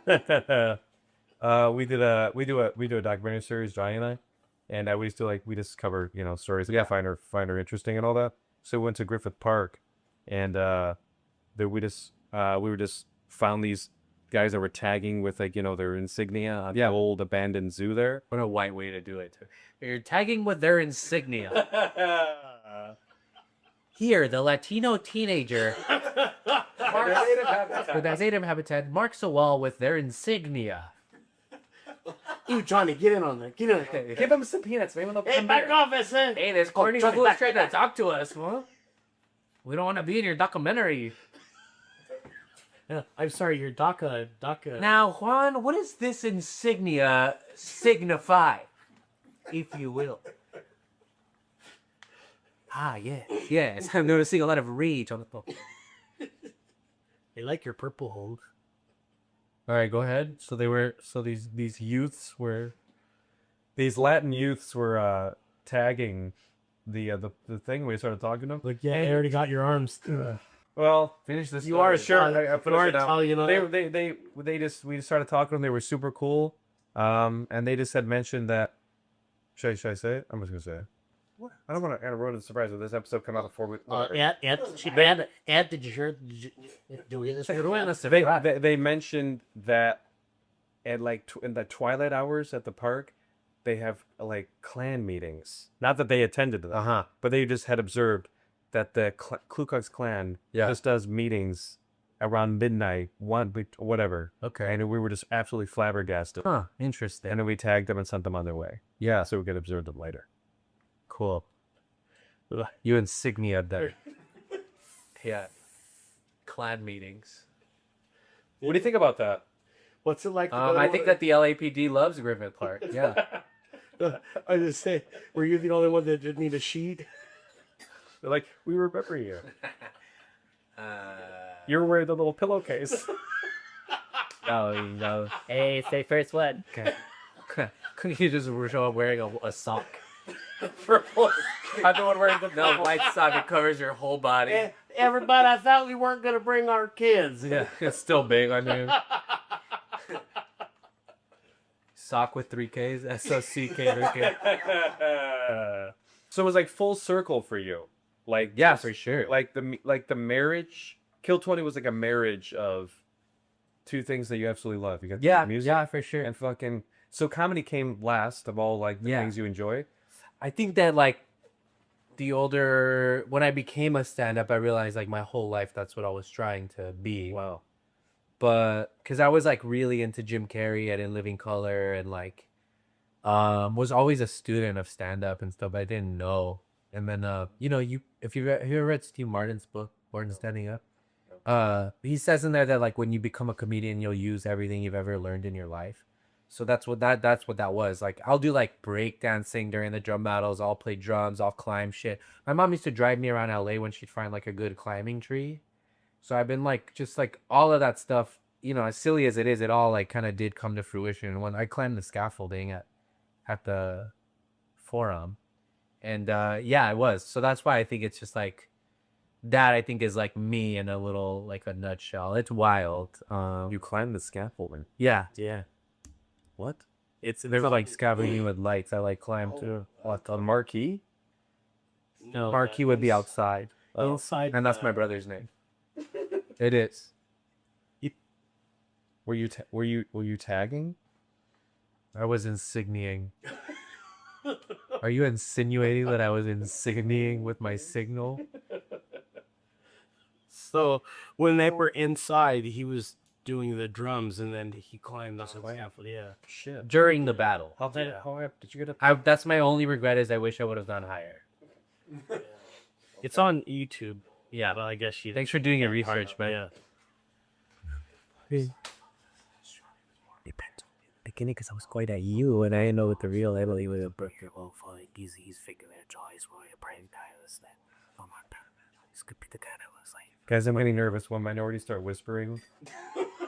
We do a documentary series, Johnny and I, and we just cover stories that find her interesting and all that. So we went to Griffith Park, and we were just found these guys that were tagging with their insignia on the old abandoned zoo there. What a white way to do it. You're tagging with their insignia. Here, the Latino teenager with his native habitat marks a wall with their insignia. You, Johnny, get in on that. Get in on that. Give him some peanuts. Maybe they'll Hey, come back here. off, I said. Hey, this corny Johnny, fool's back, trying to back. talk to us. Huh? We don't want to be in your documentary. Yeah, I'm sorry, your DACA. Now, Juan, what does this insignia signify, if you will? Ah, yes. I'm noticing a lot of rage on the phone. They like your purple holes. All right, go ahead. So these youths were. These Latin youths were tagging the thing. We started talking to them. Like, yeah, I already got your arms. Well, Finish this. you are story. sure. I You are finished it out. Italian. We just started talking to them. They were super cool. And they just had mentioned that. Should I say it? I'm just gonna say it. What? I don't want to ruin the surprise. If this episode come out before we. Did you hear? Do we this? They mentioned that at in the twilight hours at the park, they have like clan meetings. Not that they attended them, but they just had observed that the Ku Klux Klan just does meetings around midnight, whatever. Okay. And we were just absolutely flabbergasted. Huh. Interesting. And then we tagged them and sent them on their way. Yeah. So we could observe them later. Cool. You insignia them. Yeah. Clan meetings. What do you think about that? What's it like? I think that the LAPD loves Griffith Park. Yeah. I just say, were you the only one that didn't need a sheet? They're like, we remember you. You're wearing the little pillowcase. No. Hey, say first one. Okay. You just show up wearing a sock. I'm the one wearing the white sock. It covers your whole body. Hey, everybody, I thought we weren't going to bring our kids. Yeah, it's still big on you. Sock with 3Ks. S-O-C-K. So it was like full circle for you. Like, Yeah, for sure. Like the marriage. Kill 20 was like a marriage of two things that you absolutely love. You got music, yeah, for sure. and fucking. So comedy came last of all like the things you enjoy. I think that like when I became a stand-up, I realized like my whole life that's what I was trying to be. Wow. But because I was like really into Jim Carrey and In Living Color and like was always a student of stand-up and stuff, but I didn't know. And then if you ever read Steve Martin's book, Martin Standing Up, he says in there that like when you become a comedian, you'll use everything you've ever learned in your life. So that's what that was. Like I'll do like break dancing during the drum battles. I'll play drums. I'll climb shit. My mom used to drive me around LA when she'd find like a good climbing tree. So I've been like just like all of that stuff. As silly as it is, it all like kind of did come to fruition when I climbed the scaffolding at the Forum, and it was. So that's why I think it's just like that. I think is like me in a little like a nutshell. It's wild. You climbed the scaffolding. Yeah. What? They're like scaffolding with lights. I like climb too. What, on Marquee? No, Marquee would be outside, inside, and that's my brother's name. It is. Were you tagging? I was insigniating. Are you insinuating that I was insigniating with my signal? So when they were inside, he was doing the drums, and then he climbed the scaffold. Yeah. Shit. During the battle. How did you get up? That's my only regret is I wish I would have done higher. It's on YouTube. Yeah, but I guess you. Thanks for doing your research, man. Yeah. Depends on the beginning because I was quite at you and I didn't know what the real Emily would have broke your whole fine. He's figuring out choice for your brain tires that. Oh my god. This could be the guy that was like. Guys, I'm getting nervous when minorities start whispering.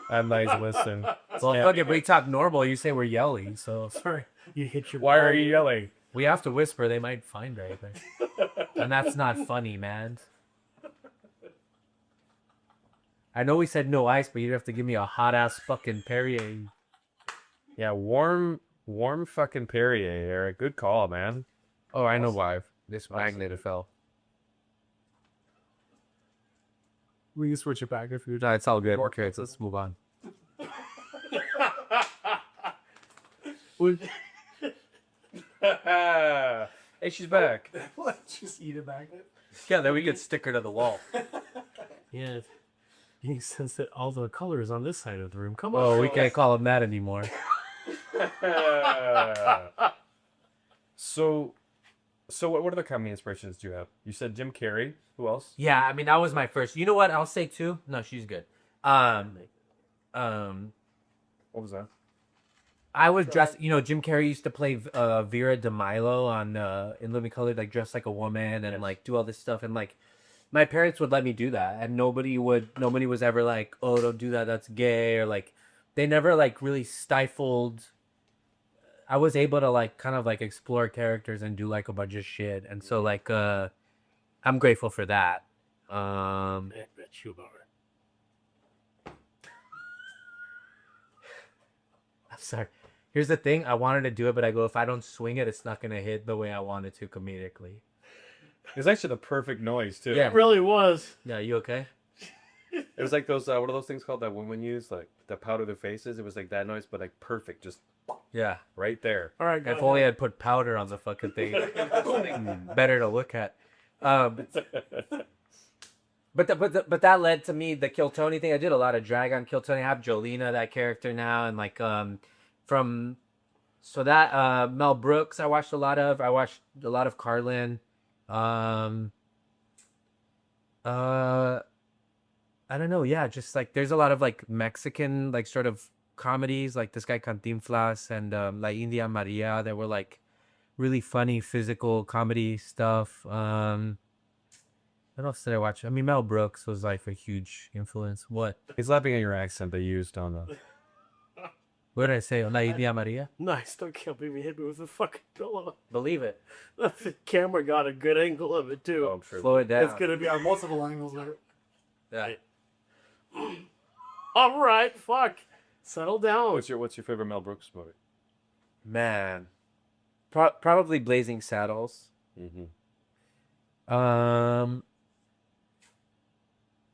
I'm nice, listen. Well, fuck it, we talk normal. You say we're yelling, so. Sorry, you hit your. Why are you yelling? We have to whisper, they might find anything. And that's not funny, man. I know we said no ice, but you'd have to give me a hot ass fucking Perrier. Yeah, warm fucking Perrier, Eric. Good call, man. Oh, I know why. This magnet fell. We can switch it back if you. No, it's all good. Okay, so let's move on. Hey, she's back. What? Just eat a magnet? Yeah, then we could stick her to the wall. Yeah. You sense that all the colors on this side of the room. Come on. Oh, we can't call him that anymore. So what other comedy inspirations do you have? You said Jim Carrey. Who else? Yeah, I mean that was my first. You know what? I'll say two. No, she's good. What was that? I was dressed. Jim Carrey used to play Vera DeMilo on In Living Color, like dressed like a woman and like do all this stuff, and like my parents would let me do that, and nobody was ever like, oh, don't do that, that's gay, or like they never like really stifled. I was able to like kind of like explore characters and do like a bunch of shit, and so like I'm grateful for that. I'm sorry. Here's the thing. I wanted to do it, but I go, if I don't swing it, it's not gonna hit the way I want it to comedically. It's actually the perfect noise too. Yeah. It really was. Yeah, you okay? It was like those what are those things called that women use, like that powder their faces? It was like that noise, but like perfect, just Yeah. right there. All right. If only I'd put powder on the fucking thing. Better to look at. But that led to me the Kill Tony thing. I did a lot of drag on Kill Tony. I have Jolena, that character now, and like Mel Brooks I watched a lot of. I watched a lot of Carlin. I don't know. Yeah, just like there's a lot of like Mexican like sort of comedies, like this guy Cantinflas and La India Maria that were like really funny physical comedy stuff. What else did I watch? I mean, Mel Brooks was like a huge influence. What? He's laughing at your accent they used on the. What did I say? La India Maria? No, I still can't believe he hit me with a fucking pillow. Believe it. The camera got a good angle of it too. Oh, I'm sure. Slow it down. It's gonna be Yeah, multiple angles there. Yeah. all right. Fuck, settle down. What's your favorite Mel Brooks movie? Man. Probably Blazing Saddles. Mm-hmm.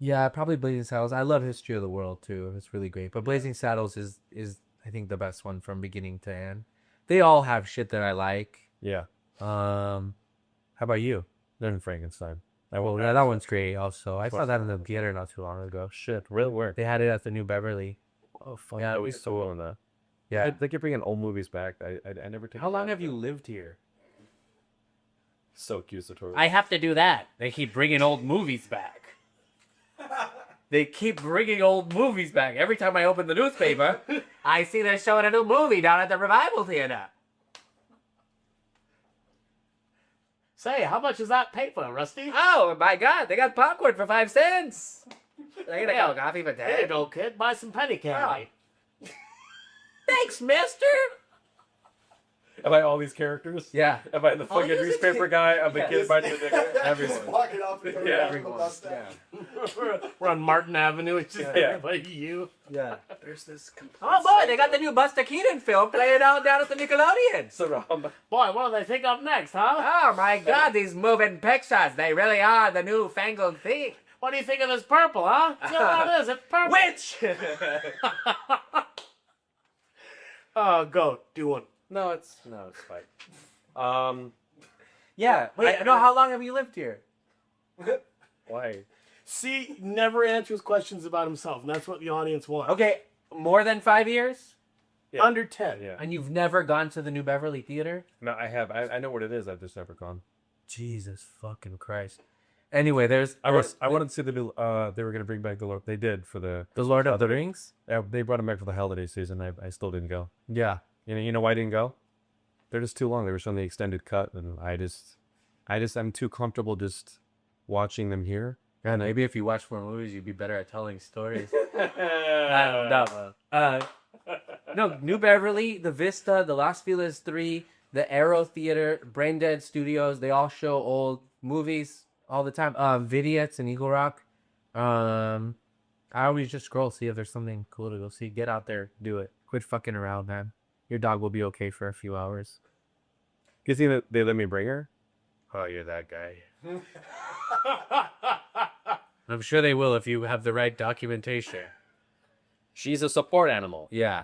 Yeah, probably Blazing Saddles. I love History of the World too. It's really great. But Blazing Saddles is I think the best one from beginning to end. They all have shit that I like. Yeah. How about you? Then Frankenstein. Well, yeah, that one's great also. I saw that in the theater not too long ago. Shit, real work. They had it at the New Beverly. Oh fuck. Yeah, Yeah, we we so well in that. Yeah. They keep bringing old movies back. I never take. How long have you lived here? So accusatory. I have to do that. They keep bringing old movies back. They keep bringing old movies back. Every time I open the newspaper, I see they're showing a new movie down at the Revival Theater. Say, how much is that paper, Rusty? Oh, my God. They got popcorn for 5 cents. They got coffee for 10. There you go, kid. Buy some penny candy. Thanks, mister. Am I all these characters? Yeah. Am I the fucking these are newspaper guy? I'm the kid by the Just walking off and Yeah, on the bus stand. We're on Martin Avenue. It's just Yeah. everybody you. Yeah. There's this complete Oh, boy. They got the new Buster Keaton film playing out down at the Nickelodeon. surround. Boy, what do they think up next, huh? Oh, my God. These moving pictures. They really are the newfangled thing. What do you think of this purple, huh? You know what it is? It's purple. Which? Oh, go. Do one. No, it's fine. Yeah. Wait, no, how long have you lived here? Why? See, never answers questions about himself, and that's what the audience wants. Okay, more than 5 years? Yeah. Under 10. Yeah. And you've never gone to the New Beverly Theater? No, I have. I know what it is. I've just never gone. Jesus fucking Christ. Anyway, I wanted to see the new. They were gonna bring back the Lord. They did for the. the Lord of the Rings? They brought them back for the holiday season. I still didn't go. Yeah. You know why I didn't go? They're just too long. They were showing the extended cut, and I'm too comfortable just watching them here. Yeah, maybe if you watch more movies, you'd be better at telling stories. I don't know. No, New Beverly, the Vista, the Las Feliz 3, the Arrow Theater, Brain Dead Studios, they all show old movies all the time. Vidiots and Eagle Rock. I always just scroll, see if there's something cool to go see. Get out there, do it. Quit fucking around, man. Your dog will be okay for a few hours. You see that they let me bring her? Oh, you're that guy. I'm sure they will if you have the right documentation. She's a support animal. Yeah.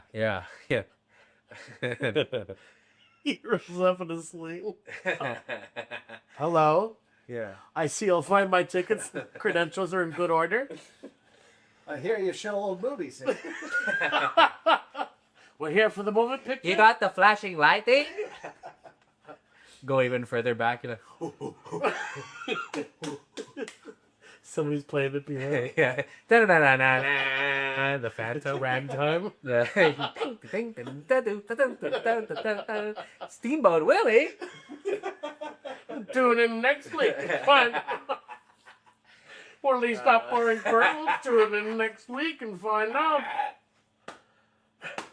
He rolls up in his sleep. Hello? Yeah. I see you'll find my tickets. Credentials are in good order. I hear you show old movies. We're here for the moving picture. You got the flashing light thing? Go even further back. You're like, Somebody's playing it behind. yeah. Da-da-da-da-da. The Fanta ragtime. Steamboat Willie. Tune in next week. Fine. Or at least stop pouring curtains. Tune in next week and find out.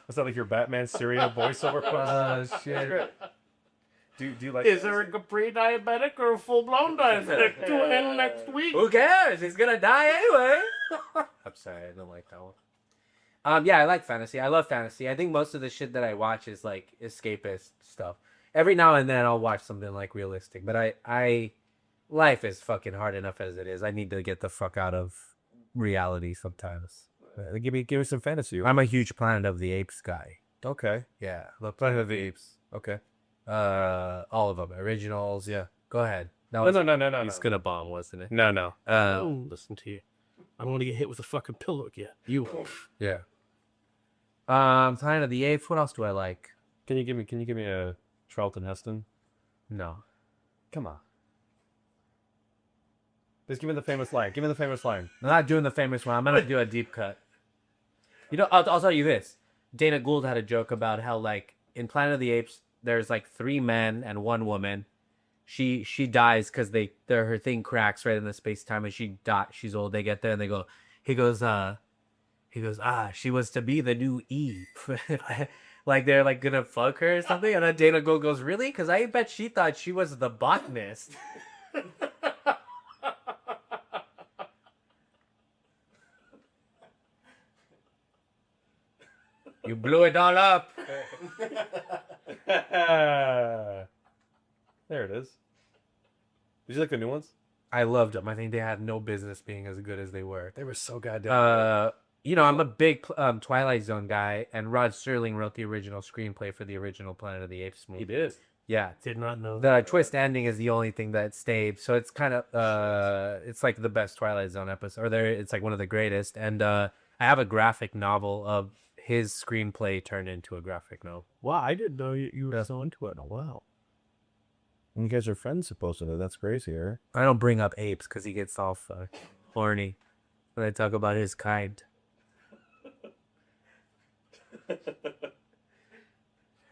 Is that like your Batman Syria voiceover? Shit. Do you like? Is there a pre-diabetic or a full-blown diabetic? Tune in next week. Who cares? He's gonna die anyway. I'm sorry, I don't like that one. Yeah, I like fantasy. I love fantasy. I think most of the shit that I watch is like escapist stuff. Every now and then I'll watch something like realistic, but I life is fucking hard enough as it is. I need to get the fuck out of reality sometimes. Give me some fantasy. I'm a huge Planet of the Apes guy. Okay. Yeah, The Planet of the Apes. Okay. all of them, originals. Yeah, go ahead. No. He's gonna bomb, wasn't it? No. Oh, listen to you. I don't want to get hit with a fucking pillow again. You won't. Yeah. Planet of the Apes. What else do I like? Can you give me a Charlton Heston? No. Come on. Just give me the famous line. Give me the famous line. I'm not doing the famous one. I'm gonna do a deep cut. You know, I'll tell you this. Dana Gould had a joke about how, like, in Planet of the Apes, there's like 3 men and 1 woman. She dies because her thing cracks right in the space time, and she dies. She's old. They get there and they go. He goes, she was to be the new Eve. Like they're like gonna fuck her or something, and then Dana goes, really? Because I bet she thought she was the botanist. You blew it all up. There it is. Did you like the new ones? I loved them. I think they had no business being as good as they were. They were so goddamn. You know, I'm a big Twilight Zone guy, and Rod Serling wrote the original screenplay for the original Planet of the Apes movie. He did. Yeah. Did not know. The twist ending is the only thing that stayed, so it's kind of it's like the best Twilight Zone episode, it's like one of the greatest. And I have a graphic novel of his screenplay turned into a graphic novel. Wow, I didn't know you were so into it. Wow. You guys are friends supposedly. That's crazy, right? I don't bring up apes because he gets all horny when I talk about his kind.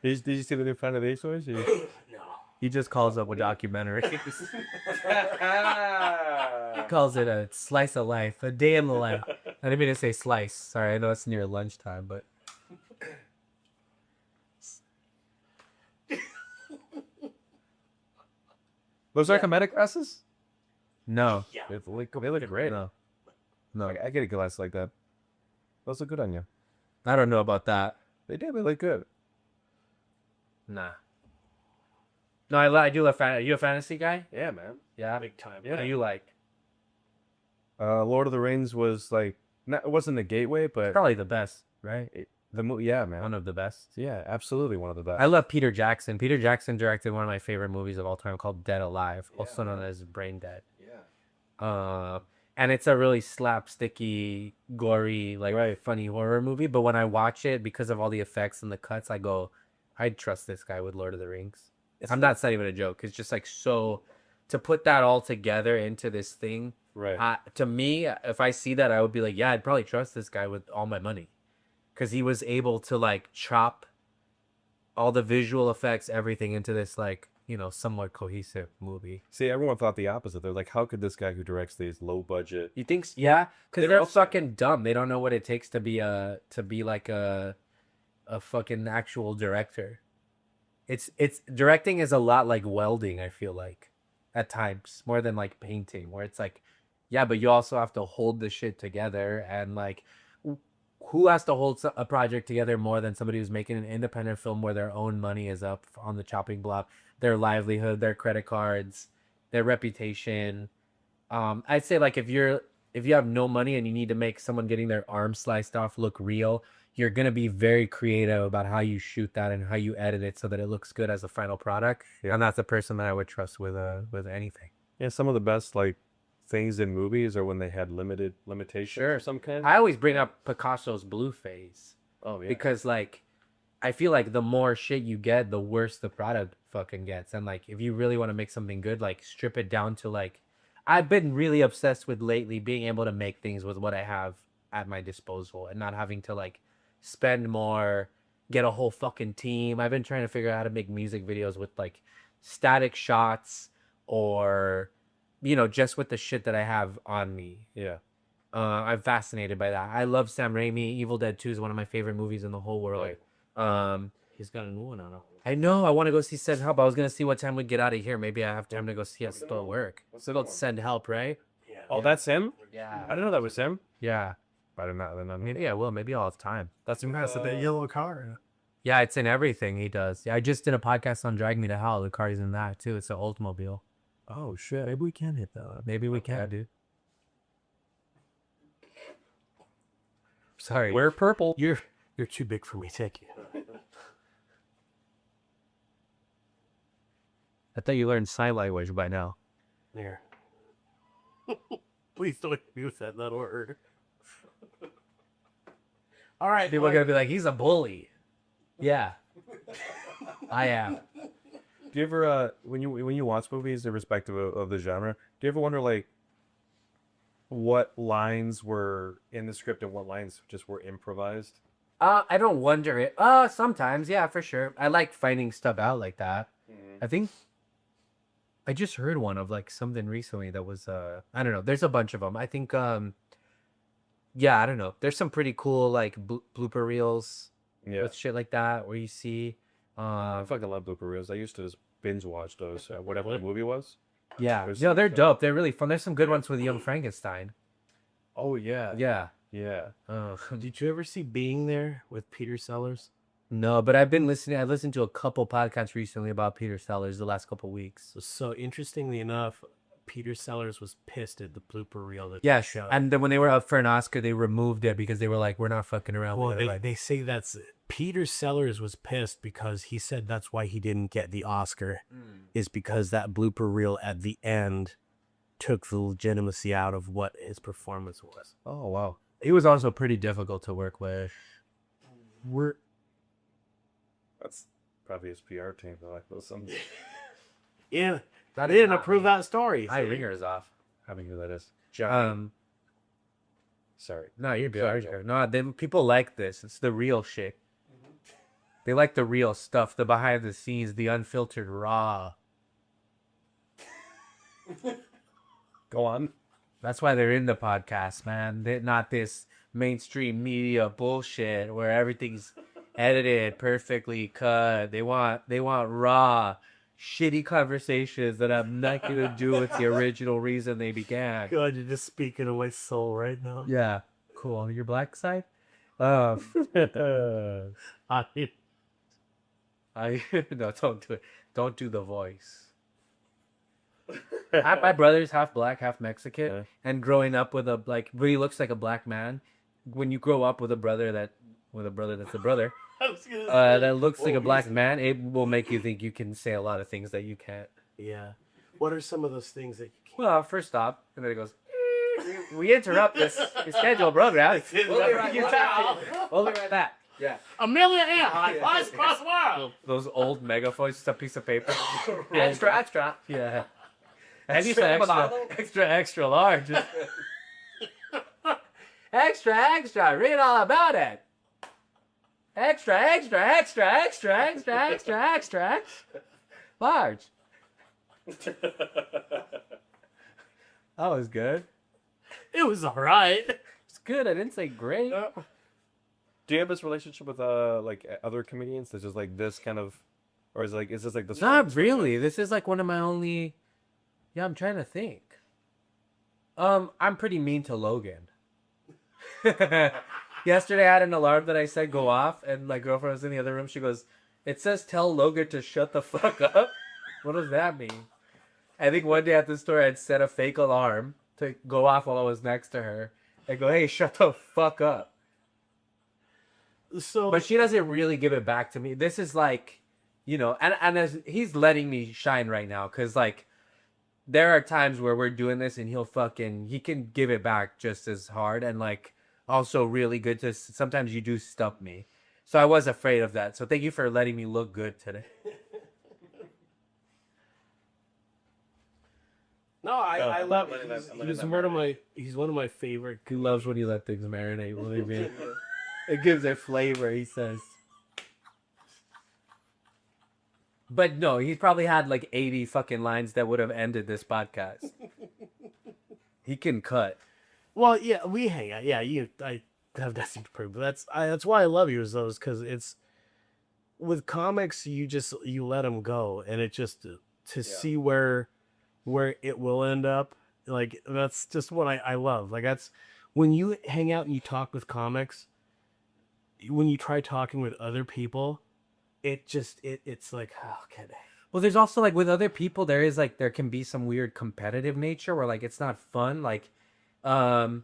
Did you see the new Planet of the Apes toys? No. He just calls up a documentary. He calls it a slice of life, a day in the life. I didn't mean to say slice. Sorry, I know it's near lunchtime, but... Those are cosmetic glasses? No. They look great. No. I get a glass like that. Those look good on you. I don't know about that. They do. They look good. Nah. No, I do love fantasy. Are you a fantasy guy? Yeah, man. Yeah. Big time. What do you like? Lord of the Rings was like, it wasn't the gateway, but Probably the best, right? the movie. Yeah, man. One of the best. Yeah, absolutely one of the best. I love Peter Jackson. Peter Jackson directed one of my favorite movies of all time called Dead Alive, also known as Brain Dead. Yeah. And it's a really slapsticky, gory, like funny horror movie. But when I watch it, because of all the effects and the cuts, I go, I'd trust this guy with Lord of the Rings. That's not even a joke. It's just like so to put that all together into this thing. Right. To me, if I see that, I would be like, yeah, I'd probably trust this guy with all my money, because he was able to like chop all the visual effects, everything into this like, you know, somewhat cohesive movie. See, everyone thought the opposite. They're like, how could this guy who directs these low budget? You think? Yeah, because They're they're also- fucking dumb. They don't know what it takes to be like a fucking actual director. It's directing is a lot like welding. I feel like at times more than like painting, where it's like, yeah, but you also have to hold the shit together, and like, who has to hold a project together more than somebody who's making an independent film where their own money is up on the chopping block, their livelihood, their credit cards, their reputation. I'd say like if you have no money and you need to make someone getting their arm sliced off look real, you're gonna be very creative about how you shoot that and how you edit it so that it looks good as a final product. Yeah. And that's a person that I would trust with anything. Yeah, some of the best like things in movies are when they had limitations or some kind. I always bring up Picasso's blue phase. Oh yeah. Because like I feel like the more shit you get, the worse the product fucking gets. And like if you really want to make something good, like strip it down to like, I've been really obsessed with lately being able to make things with what I have at my disposal and not having to like spend more, get a whole fucking team. I've been trying to figure out how to make music videos with like static shots, or you know, just with the shit that I have on me. Yeah. I'm fascinated by that. I love Sam Raimi. Evil Dead 2 is one of my favorite movies in the whole world. He's got a new one on. I know. I want to go see Send Help. I was gonna see what time we get out of here. Maybe I have time to go see it still at work. So it's Send Help, right? Yeah. Oh, that's him? Yeah. I didn't know that was him. Yeah. I did not. Maybe I will. Maybe I'll have time. That's That's the yellow car. Yeah, it's in everything he does. Yeah, I just did a podcast on Drag Me to Hell. The car's in that too. It's an Oldsmobile. Oh shit. Maybe we can hit that up. Maybe we can, dude. Sorry. Wear purple. You're too big for me. Take you. I thought you learned sign language by now. There. Please don't use that word. All right. People are gonna be like, he's a bully. Yeah. I am. Do you ever, when you watch movies, irrespective of the genre, do you ever wonder like what lines were in the script and what lines just were improvised? I don't wonder it. Sometimes, yeah, for sure. I like finding stuff out like that. I think I just heard one of like something recently that was I don't know. There's a bunch of them. I think yeah, I don't know. There's some pretty cool like blooper reels Yeah. with shit like that where you see I fucking love blooper reels. I used to just binge watch those, whatever the movie was. yeah. There's No, some they're stuff. dope. They're really fun. There's some good ones with Young Frankenstein. Oh yeah, Yeah. yeah. Did you ever see Being There with Peter Sellers? No, but I've been listening. I listened to a couple podcasts recently about Peter Sellers the last couple weeks. So interestingly enough, Peter Sellers was pissed at the blooper reel that Yes, showed. and then when they were up for an Oscar, they removed it because they were like, "We're not fucking around." Well, with it. they say that's Peter Sellers was pissed because he said that's why he didn't get the Oscar, is because that blooper reel at the end took the legitimacy out of what his performance was. Oh wow. He was also pretty difficult to work with. That's probably his PR team though. I feel something. Yeah, I didn't approve that story. My ringer's off. I don't know who that is. Johnny. Sorry. No, you're Sorry, good. No, then people like this. It's the real shit. They like the real stuff, the behind the scenes, the unfiltered raw. Go on. That's why they're in the podcast, man. They're not this mainstream media bullshit where everything's edited, perfectly cut. They want raw, shitty conversations that have nothing to do with the original reason they began. God, you're just speaking of my soul right now. Yeah, cool. Your black side? I No, don't do it. Don't do the voice. My brother's half black, half Mexican, Yeah. and growing up with but he looks like a black man. When you grow up with a brother that's a brother, that looks like a black man, it will make you think you can say a lot of things that you can't. Yeah. What are some of those things that you can't? Well, first stop, and then it goes. We interrupt this scheduled program. We'll be right back. Yeah. A million, yeah. Cross world. Those old megaphones, just a piece of paper. Extra. Yeah. Extra large. extra. Read all about it. Extra. Large. That was good. It was all right. It's good. I didn't say great. Do you have this relationship with like other comedians? That's just like this kind of, or is this like this? Not really. This is like one of my only. Yeah, I'm trying to think. I'm pretty mean to Logan. Yesterday I had an alarm that I said go off, and my girlfriend was in the other room. She goes, "It says tell Logan to shut the fuck up." What does that mean? I think one day at the store I'd set a fake alarm to go off while I was next to her. I go, "Hey, shut the fuck up." So, But she doesn't really give it back to me. This is like, and as he's letting me shine right now, because like there are times where we're doing this and he can give it back just as hard, and like also really good to sometimes you do stump me. So I was afraid of that. So thank you for letting me look good today. no, I love letting it. that- He's one of my favorite. He loves when you let things marinate. Believe me. It gives it flavor, he says. But no, he probably had like 80 fucking lines that would have ended this podcast. He can cut. Well, yeah, we hang out. Yeah, I have nothing to prove, but that's why I love you is those, because it's with comics you let them go, and it just to see where it will end up. Like that's just what I love. Like that's when you hang out and you talk with comics. When you try talking with other people, it's like, how can I? Well, there's also like with other people, there can be some weird competitive nature where like it's not fun. Like, there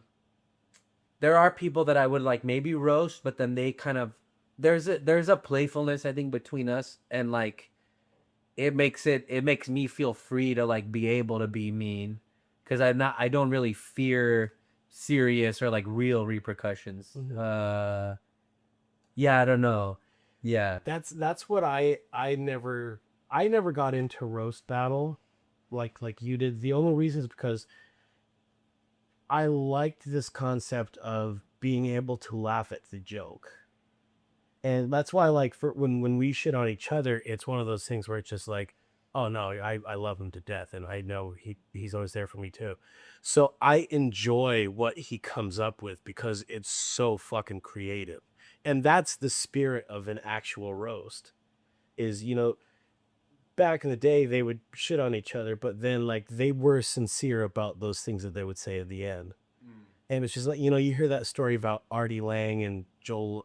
are people that I would like maybe roast, but then they kind of there's a playfulness I think between us, and like it makes me feel free to like be able to be mean, because I don't really fear serious or like real repercussions. Mm-hmm. Yeah, I don't know. Yeah. That's what I never got into roast battle like you did. The only reason is because I liked this concept of being able to laugh at the joke. And that's why, like, for when we shit on each other, it's one of those things where it's just like, oh no, I love him to death, and I know he's always there for me too. So I enjoy what he comes up with because it's so fucking creative, and that's the spirit of an actual roast. Is back in the day they would shit on each other, but then like they were sincere about those things that they would say at the end. And it's just like you hear that story about Artie Lang and Joel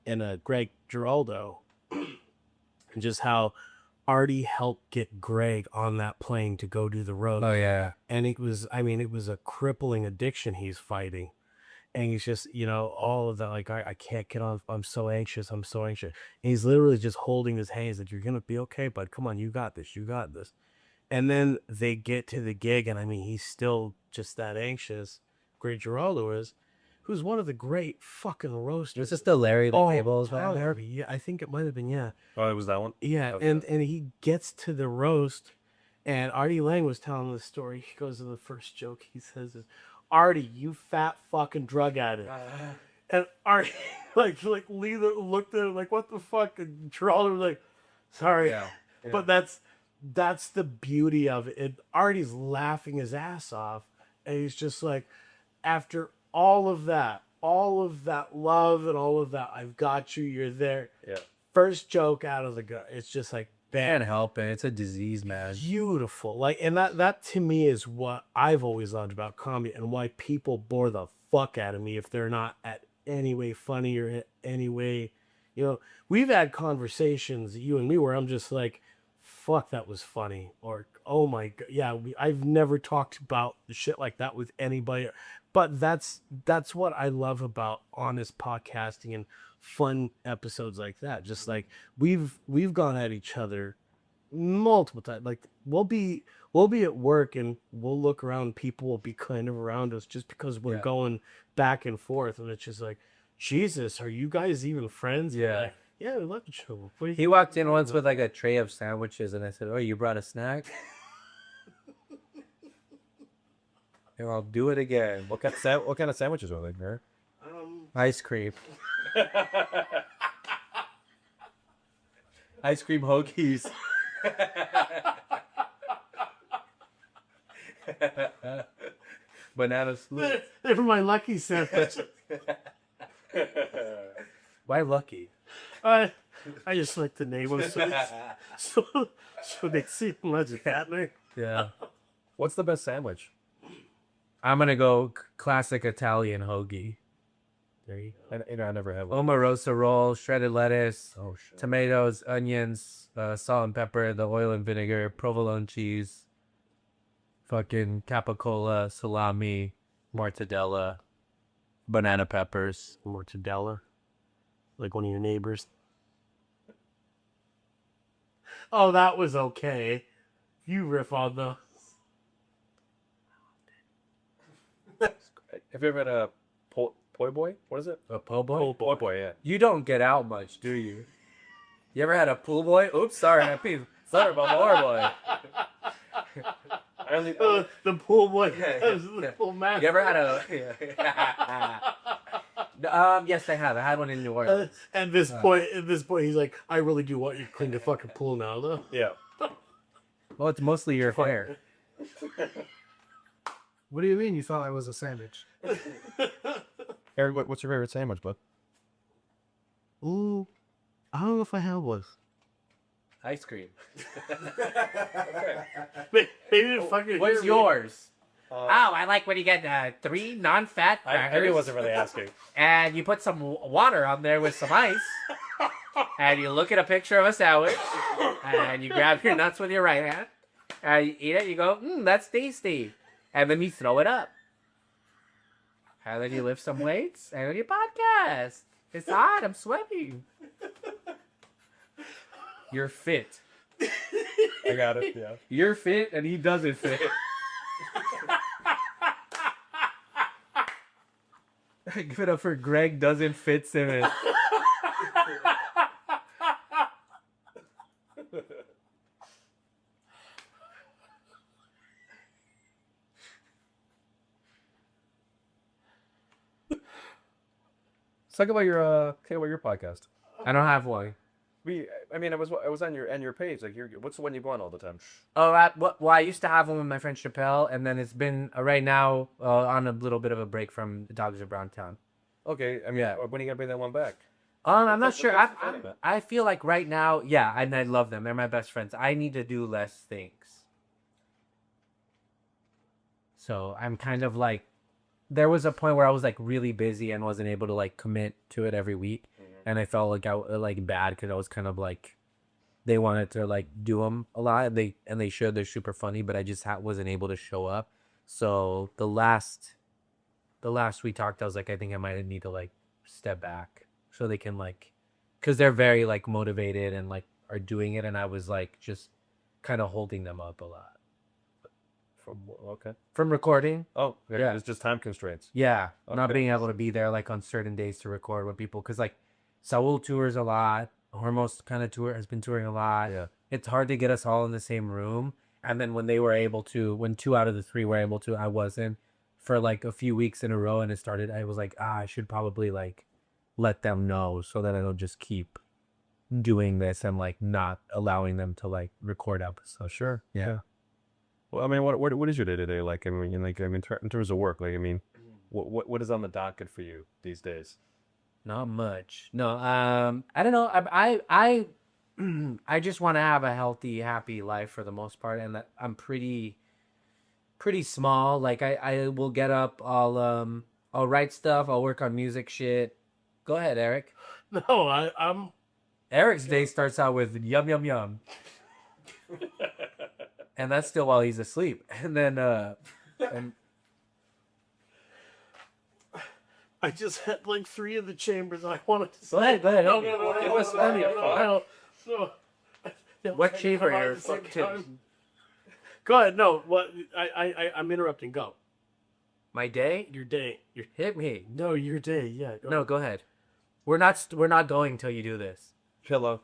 and Greg Giraldo, and just how Artie helped get Greg on that plane to go do the road. Oh yeah. And it was a crippling addiction he's fighting. And he's just, all of that, like, I can't get on. I'm so anxious. I'm so anxious. And he's literally just holding his hands like, you're going to be okay, bud. Come on, you got this. You got this. And then they get to the gig, and I mean, he's still just that anxious. Great Giraldo is, who's one of the great fucking roasters. Was this the Larry Labels? Probably, yeah. I think it might have been, yeah. Oh, it was that one? Yeah, Okay. and he gets to the roast, and Artie Lang was telling the story. He goes to the first joke. He says, Artie, you fat fucking drug addict. And Artie, looked at him like, what the fuck? And Geraldo was like, sorry. Yeah. But that's the beauty of it. Artie's laughing his ass off, and he's just like, after all of that love and all of that, I've got you, you're there. Yeah. First joke out of the gut. It's just like, bam. Can't help it. It's a disease, man. Beautiful. Like, and that to me is what I've always loved about comedy, and why people bore the fuck out of me if they're not at any way funny or any way, we've had conversations, you and me, where I'm just like, fuck, that was funny, or oh my god, yeah, I've never talked about shit like that with anybody. But that's what I love about honest podcasting and fun episodes like that. Just like we've gone at each other multiple times. Like we'll be at work and we'll look around, people will be kind of around us just because we're going back and forth, and it's just like, Jesus, are you guys even friends? Yeah. Like, yeah, we love each other. He walked in once with like a tray of sandwiches, and I said, "Oh, you brought a snack?" And I'll do it again. What kind of sandwiches are they, Gary? Ice cream. Ice cream hoagies. Banana split. They're my lucky sandwiches. Why lucky? I just like the name of so they see legend me. Yeah. What's the best sandwich? I'm gonna go classic Italian hoagie. There you go. I never had one. Omarosa roll, shredded lettuce, Oh shit. tomatoes, onions, salt and pepper, the oil and vinegar, provolone cheese, fucking capicola, salami, mortadella, banana peppers. Mortadella, like one of your neighbors. Oh, that was okay. You riff on those. Have you ever had a poi boy? What is it? A po' boy? Poi boy, yeah. You don't get out much, do you? You ever had a pool boy? Oops, sorry, I peed. Sorry about more boy. I only, The pool boy. The pool man. You ever had a? Yes, I have. I had one in New Orleans. At this point, he's like, I really do want you to clean the fucking pool now, though. yeah. Well, it's mostly your hair. What do you mean you thought I was a sandwich? Aaron, what's your favorite sandwich, bud? Ooh, I don't know if I have one. Ice cream. Maybe the fucking. What's yours? I like when you get 3 non-fat crackers. I really wasn't really asking. And you put some water on there with some ice. And you look at a picture of a sandwich. And you grab your nuts with your right hand. And you eat it. You go, that's tasty. And then you throw it up. And then you lift some weights. And then you podcast. It's hot. I'm sweating. You're fit. I got it, yeah. You're fit and he doesn't fit. Give it up for Greg doesn't fit Simmons. talk about your podcast. I don't have one. I was on your page. Like, what's the one you go on all the time? Oh, I used to have one with my friend Chappelle, and then it's been right now on a little bit of a break from the Dogs of Browntown. Okay, I mean, when are you gonna bring that one back? I'm not sure. I feel like right now, yeah, and I love them. They're my best friends. I need to do less things. So I'm kind of like, there was a point where I was like really busy and wasn't able to like commit to it every week, and I felt like I like bad because I was kind of like, they wanted to like do them a lot, and they should. They're super funny, but I just wasn't able to show up. So the last we talked, I was like, I think I might need to like step back so they can like, because they're very like motivated and like are doing it, and I was like just kind of holding them up a lot. From recording. Oh, Yeah. It's just time constraints. Yeah, not Okay. being able to be there like on certain days to record when people, because like Saul tours a lot, Hormos kind of has been touring a lot. Yeah. It's hard to get us all in the same room, and then when they were able to, when 2 out of the 3 were able to, I wasn't for like a few weeks in a row, and it started. I was like, I should probably like let them know so that I don't just keep doing this and like not allowing them to like record episodes. Sure. Yeah. Well, I mean, what is your day to day like? I mean, in terms of work, like, I mean, what is on the docket for you these days? Not much. No. I don't know. I just want to have a healthy, happy life for the most part, and that I'm pretty small. Like I will get up. I'll write stuff. I'll work on music shit. Go ahead, Eric. No, I'm. Eric's day starts out with yum yum yum, and that's still while he's asleep. And then and I just had like 3 of the chambers I wanted to say. go ahead. No, Okay. no, no, It no, was no, funny. no, no, no, no. What chamber Come on, are at the same you? time. Go ahead. No, what? I'm interrupting. Go. My day? Your day. Your Hit me. no. Your day. Yeah. No, go ahead. We're not going till you do this. Pillow,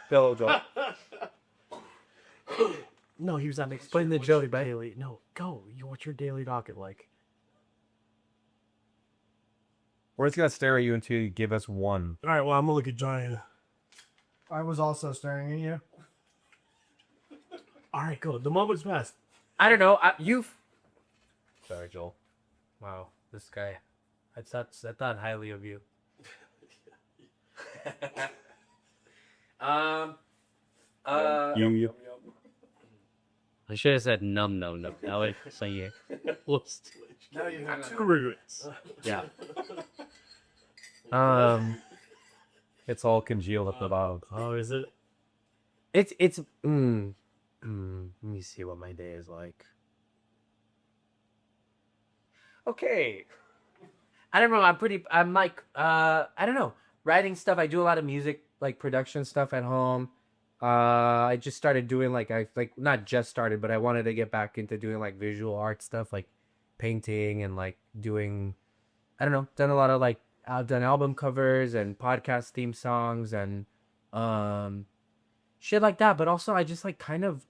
Joel. No, he was on Explain the joke, man. daily. No, go. What's your daily docket like? We're just gonna stare at you until you give us one. All right. Well, I'm gonna look at Johnny. I was also staring at you. All right, go. The moment's passed. I don't know. You've. Sorry, Joel. Wow, this guy. I thought highly of you. You. I should have said num. Now it's saying it. Now you have 2 regrets. Yeah. It's all congealed up the bottom. Oh, is it? It's let me see what my day is like. Okay. I don't know. I'm like, I don't know. Writing stuff. I do a lot of music, like production stuff at home. I just started doing not just started, but I wanted to get back into doing like visual art stuff, like painting and like doing, I don't know, done a lot of like, I've done album covers and podcast theme songs and shit like that. But also I just like kind of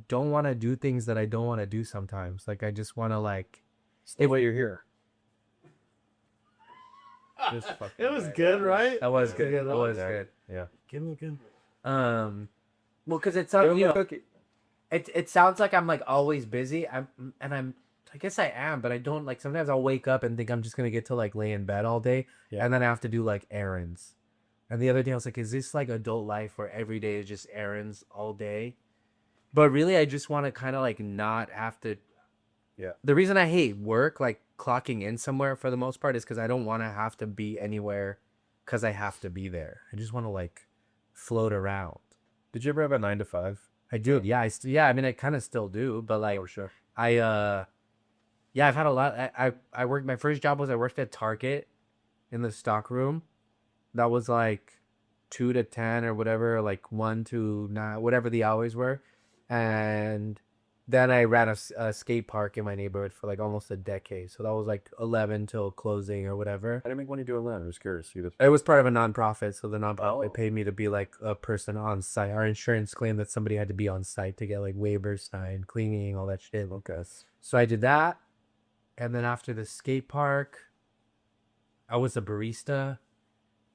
don't want to do things that I don't want to do sometimes. Like I just want to like, Stay while you're here. It was good, right? that was good. Yeah, That was good. Yeah. Give him again. Well, because it sounds, it sounds like I'm like always busy. I guess I am, but I don't like. Sometimes I'll wake up and think I'm just gonna get to like lay in bed all day, and then I have to do like errands. And the other day I was like, is this like adult life where every day is just errands all day? But really, I just want to kind of like not have to. Yeah. The reason I hate work, like clocking in somewhere for the most part, is because I don't want to have to be anywhere because I have to be there. I just want to like float around. Did you ever have a 9 to 5? I do. Yeah, I mean, I kind of still do, but like, For sure. yeah, I've had a lot. I worked. My first job was I worked at Target in the stock room. That was like 2 to 10 or whatever, like 1 to 9, whatever the hours were, and then I ran a skate park in my neighborhood for like almost a decade. So that was like 11 till closing or whatever. I didn't make money doing that. I was curious. It was part of a nonprofit, so the nonprofit Oh. paid me to be like a person on site. Our insurance claimed that somebody had to be on site to get like waivers signed, cleaning, all that shit. Okay. So I did that, and then after the skate park, I was a barista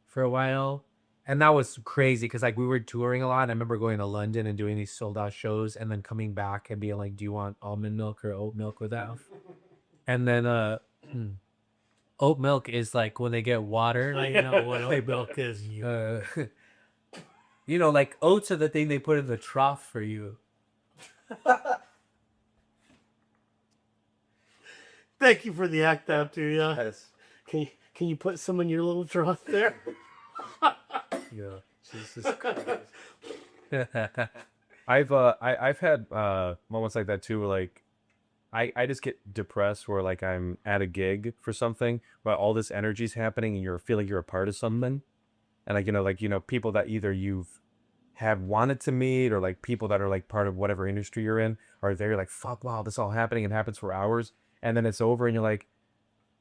for a while, and that was crazy because like we were touring a lot. I remember going to London and doing these sold out shows, and then coming back and being like, "Do you want almond milk or oat milk without?" And then oat milk is like when they get water. I know what oat milk is. You know, like oats are the thing they put in the trough for you. Thank you for the act out, too. Yeah. Yes. Can you put some in your little trough there? Yeah, Jesus Christ. I've had moments like that too, where like I just get depressed where like I'm at a gig for something, but all this energy's happening and you feel like you're a part of something, and like people that either you've have wanted to meet or like people that are like part of whatever industry you're in are there, like fuck, wow, this all happening and happens for hours, and then it's over and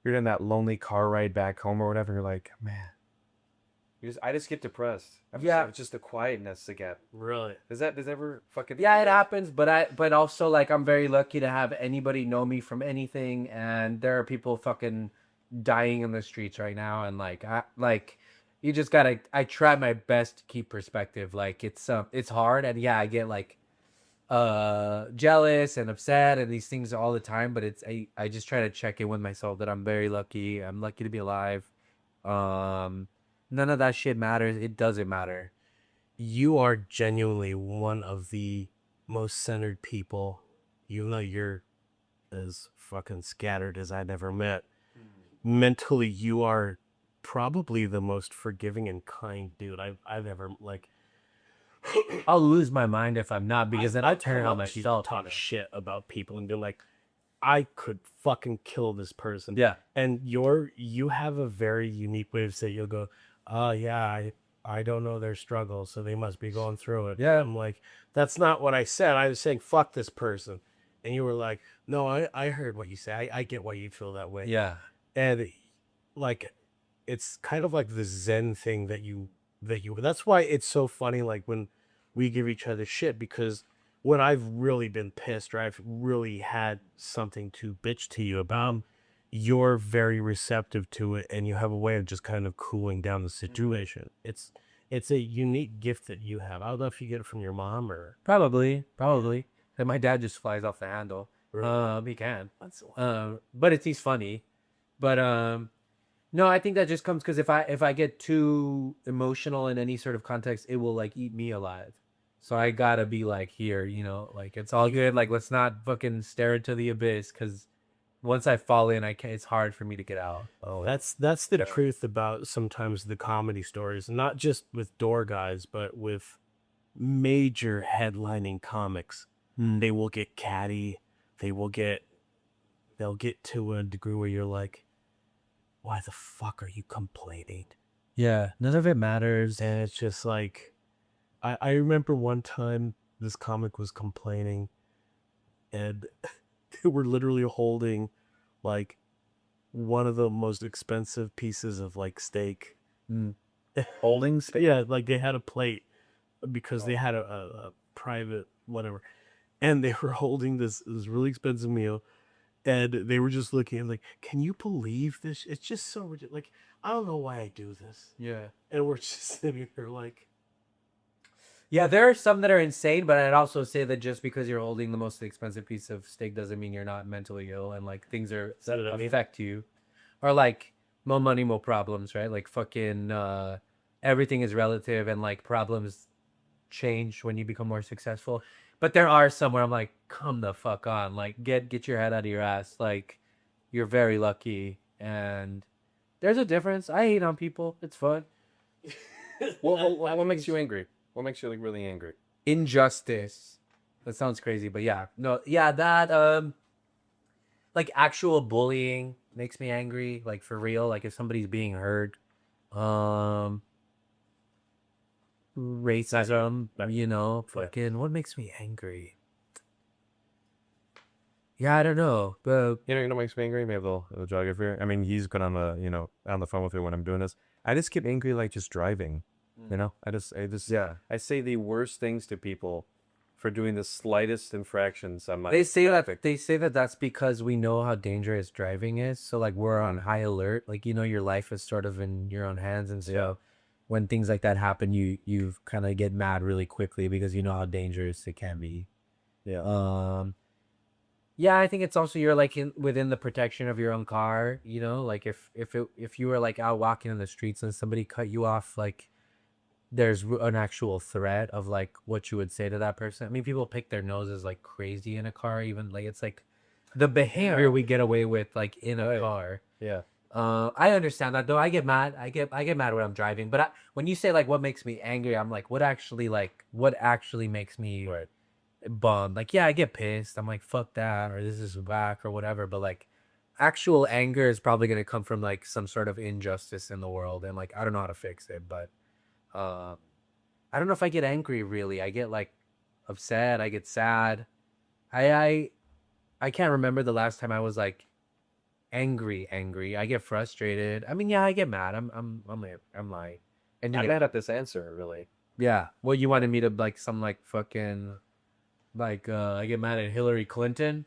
you're in that lonely car ride back home or whatever, and you're like, man, I just get depressed. Yeah. It's just the quietness again. Really? Does ever fucking... Yeah, it happens, but also like I'm very lucky to have anybody know me from anything, and there are people fucking dying in the streets right now, and you just gotta. I try my best to keep perspective. Like it's hard, and yeah, I get like jealous and upset and these things all the time, but I just try to check in with myself that I'm very lucky. I'm lucky to be alive. None of that shit matters. It doesn't matter. You are genuinely one of the most centered people, even though you're as fucking scattered as I've ever met. Mentally, you are probably the most forgiving and kind dude I've ever like. I'll lose my mind if I'm not, because then I turn on myself. Talk shit about people and be like, I could fucking kill this person. Yeah. And you have a very unique way of saying, you'll go, oh yeah, I don't know their struggle, so they must be going through it. Yeah. I'm like, that's not what I said. I was saying, fuck this person. And you were like, no, I heard what you say. I get why you feel that way. Yeah. And like, it's kind of like the Zen thing that you, that's why it's so funny. Like when we give each other shit, because when I've really been pissed or I've really had something to bitch to you about, you're very receptive to it, and you have a way of just kind of cooling down the situation. It's a unique gift that you have. I don't know if you get it from your mom or Probably. And my dad just flies off the handle. He can. But he's funny. But no, I think that just comes because if I get too emotional in any sort of context, it will like eat me alive. So I gotta be like, here, like it's all good. Like let's not fucking stare into the abyss, because once I fall in, it's hard for me to get out. oh, that's the truth about sometimes the comedy stories, not just with door guys, but with major headlining comics. They will get catty. They'll get to a degree where you're like, why the fuck are you complaining? Yeah, none of it matters. And it's just like, I remember one time this comic was complaining, and they were literally holding like one of the most expensive pieces of like steak. Holding steak? Yeah, like they had a plate because they had a private whatever, and they were holding this really expensive meal, and they were just looking like, can you believe this? It's just so ridiculous. Like, I don't know why I do this. Yeah. And we're just sitting here like, Yeah, there are some that are insane, but I'd also say that just because you're holding the most expensive piece of steak doesn't mean you're not mentally ill, and like things are affect you, or like more money, more problems, right? Like fucking everything is relative, and like problems change when you become more successful. But there are some where I'm like, come the fuck on, like get your head out of your ass. Like you're very lucky, and there's a difference. I hate on people. It's fun. What makes you angry? What makes you like really angry? Injustice. That sounds crazy, but yeah. No, yeah, that like actual bullying makes me angry, like for real, like if somebody's being hurt. Racism, fucking what makes me angry? Yeah, I don't know. But You know what makes me angry? Maybe the geographer. I mean, he's good on the on the phone with me when I'm doing this. I just get angry like just driving. I just I say the worst things to people for doing the slightest infractions on my They say that that's because we know how dangerous driving is. So like we're on high alert. Like your life is sort of in your own hands, and so when things like that happen, you kind of get mad really quickly because you know how dangerous it can be. Yeah. Yeah, I think it's also you're like within the protection of your own car. Like if you were like out walking in the streets and somebody cut you off, like there's an actual threat of like what you would say to that person. I mean, people pick their noses like crazy in a car, even like it's like the behavior we get away with like in a car. Yeah. I understand that though. I get mad. I get mad when I'm driving. But when you say like what makes me angry, I'm like, what actually makes me bummed? Like, yeah, I get pissed. I'm like, fuck that, or this is whack, or whatever. But like, actual anger is probably gonna come from like some sort of injustice in the world, and like I don't know how to fix it, but. I don't know if I get angry really. I get like upset. I get sad. I can't remember the last time I was like angry. I get frustrated. I mean, yeah, I get mad. I'm lying. And I'm mad at this answer, really. yeah. Well, you wanted me to like some like fucking like I get mad at Hillary Clinton.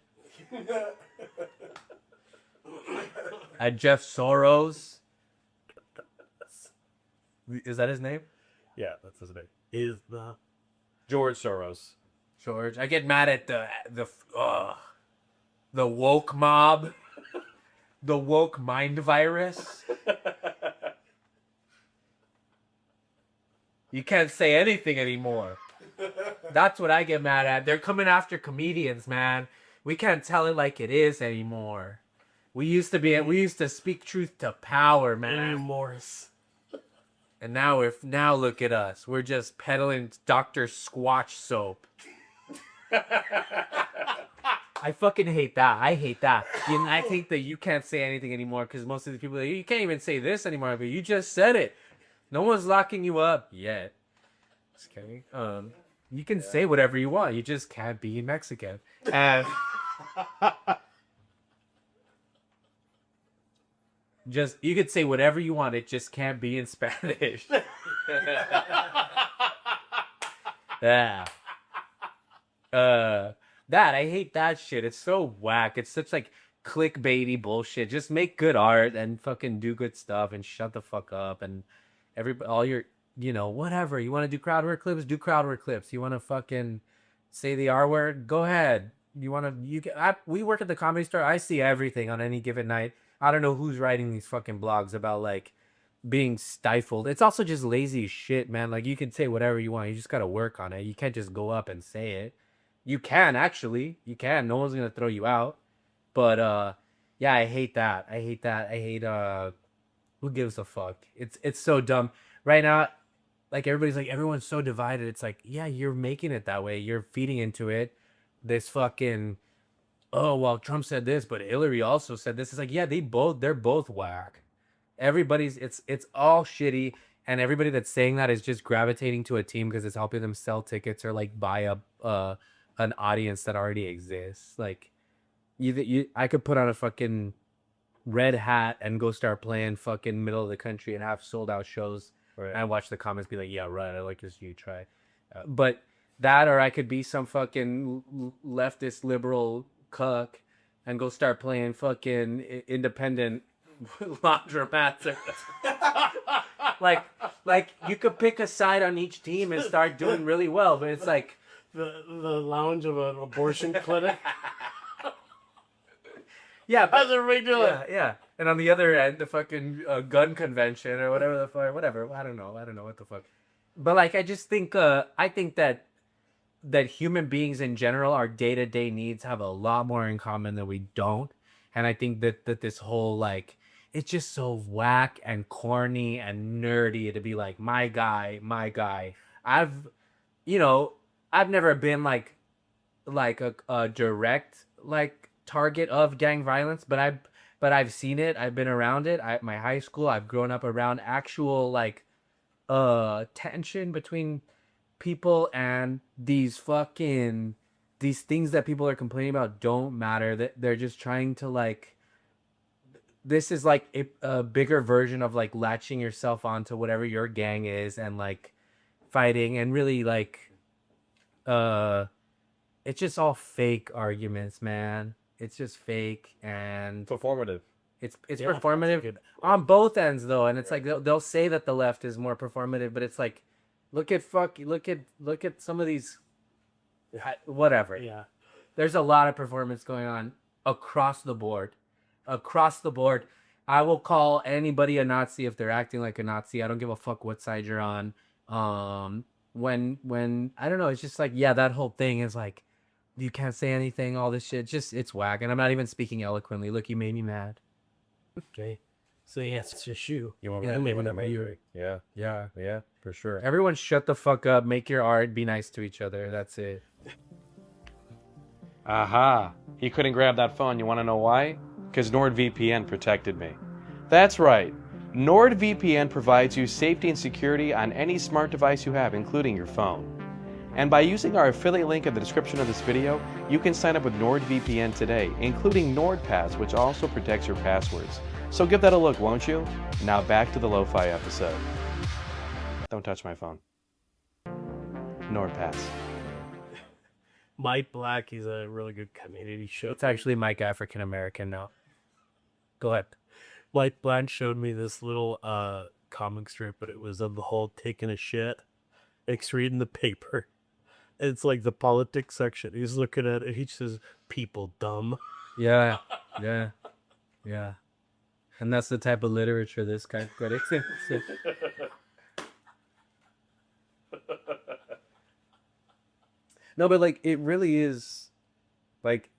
At Jeff Soros. Is that his name? Yeah, that's his name. Is the George Soros. George. I get mad at the woke mob, the woke mind virus. You can't say anything anymore. That's what I get mad at. They're coming after comedians, man. We can't tell it like it is anymore. We used to speak truth to power, man. Morris. And now look at us. We're just peddling Dr. Squatch soap. I fucking hate that. I hate that. I think that you can't say anything anymore because most of the people, you can't even say this anymore, but you just said it. No one's locking you up yet. Just kidding. You can say whatever you want. You just can't be Mexican. And you could say whatever you want. It just can't be in Spanish. Yeah. That I hate that shit. It's so whack. It's such like clickbaity bullshit. Just make good art and fucking do good stuff and shut the fuck up and all your whatever. You want to do crowd work clips? Do crowd work clips. You want to fucking say the R word? Go ahead. We work at the Comedy Store. I see everything on any given night. I don't know who's writing these fucking blogs about like being stifled. It's also just lazy shit, man. Like you can say whatever you want. You just gotta work on it. You can't just go up and say it. You can actually. You can. No one's gonna throw you out. But yeah, I hate that. I hate who gives a fuck? It's so dumb. Right now, like everyone's so divided. It's like, yeah, you're making it that way. You're feeding into it. This fucking oh, well, Trump said this, but Hillary also said this. It's like, yeah, they're both whack. Everybody's, it's all shitty. And everybody that's saying that is just gravitating to a team because it's helping them sell tickets or like buy an audience that already exists. Like I could put on a fucking red hat and go start playing fucking middle of the country and have sold out shows. Right. And watch the comments be like, yeah, right. I like this. You try. But that, or I could be some fucking leftist liberal cuck and go start playing fucking independent laundromats. like you could pick a side on each team and start doing really well, but it's like the lounge of an abortion clinic. Yeah, how's everybody doing? Yeah. And on the other end, the fucking gun convention or whatever the fuck, whatever. I don't know what the fuck. But like, I just think I think that human beings in general, our day-to-day needs have a lot more in common than we don't. And I think that this whole, like, it's just so whack and corny and nerdy to be like, my guy. I've never been like a direct, like, target of gang violence, but I've seen it. I've been around it. My high school, I've grown up around actual, like, tension between people, and these things that people are complaining about don't matter. That they're just trying to, like, this is like a bigger version of like latching yourself onto whatever your gang is and like fighting and really like it's just all fake arguments, man. It's just fake, and Performative. it's Yeah, performative good. on both ends though, and it's like they'll say that the left is more performative, but it's like, look at some of these, whatever. Yeah. There's a lot of performance going on across the board. Across the board. I will call anybody a Nazi if they're acting like a Nazi. I don't give a fuck what side you're on. When I don't know, it's just like, yeah, that whole thing is like, you can't say anything, all this shit. It's whack. And I'm not even speaking eloquently. Look, you made me mad. Okay. So yeah, it's just you. You want Yeah, maybe not make you. Yeah, for sure. Everyone shut the fuck up. Make your art. Be nice to each other. That's it. Aha. He couldn't grab that phone. You want to know why? Because NordVPN protected me. That's right. NordVPN provides you safety and security on any smart device you have, including your phone. And by using our affiliate link in the description of this video, you can sign up with NordVPN today, including NordPass, which also protects your passwords. So give that a look, won't you? Now back to the Lo-Fi episode. Don't touch my phone. NordPass. Mike Black, he's a really good community show. It's actually Mike African American now. Go ahead. Mike Black showed me this little comic strip, but it was of the whole taking a shit. It's reading the paper. It's like the politics section. He's looking at it. He says, "People dumb." Yeah. And that's the type of literature this guy critics. No, but like it really is, like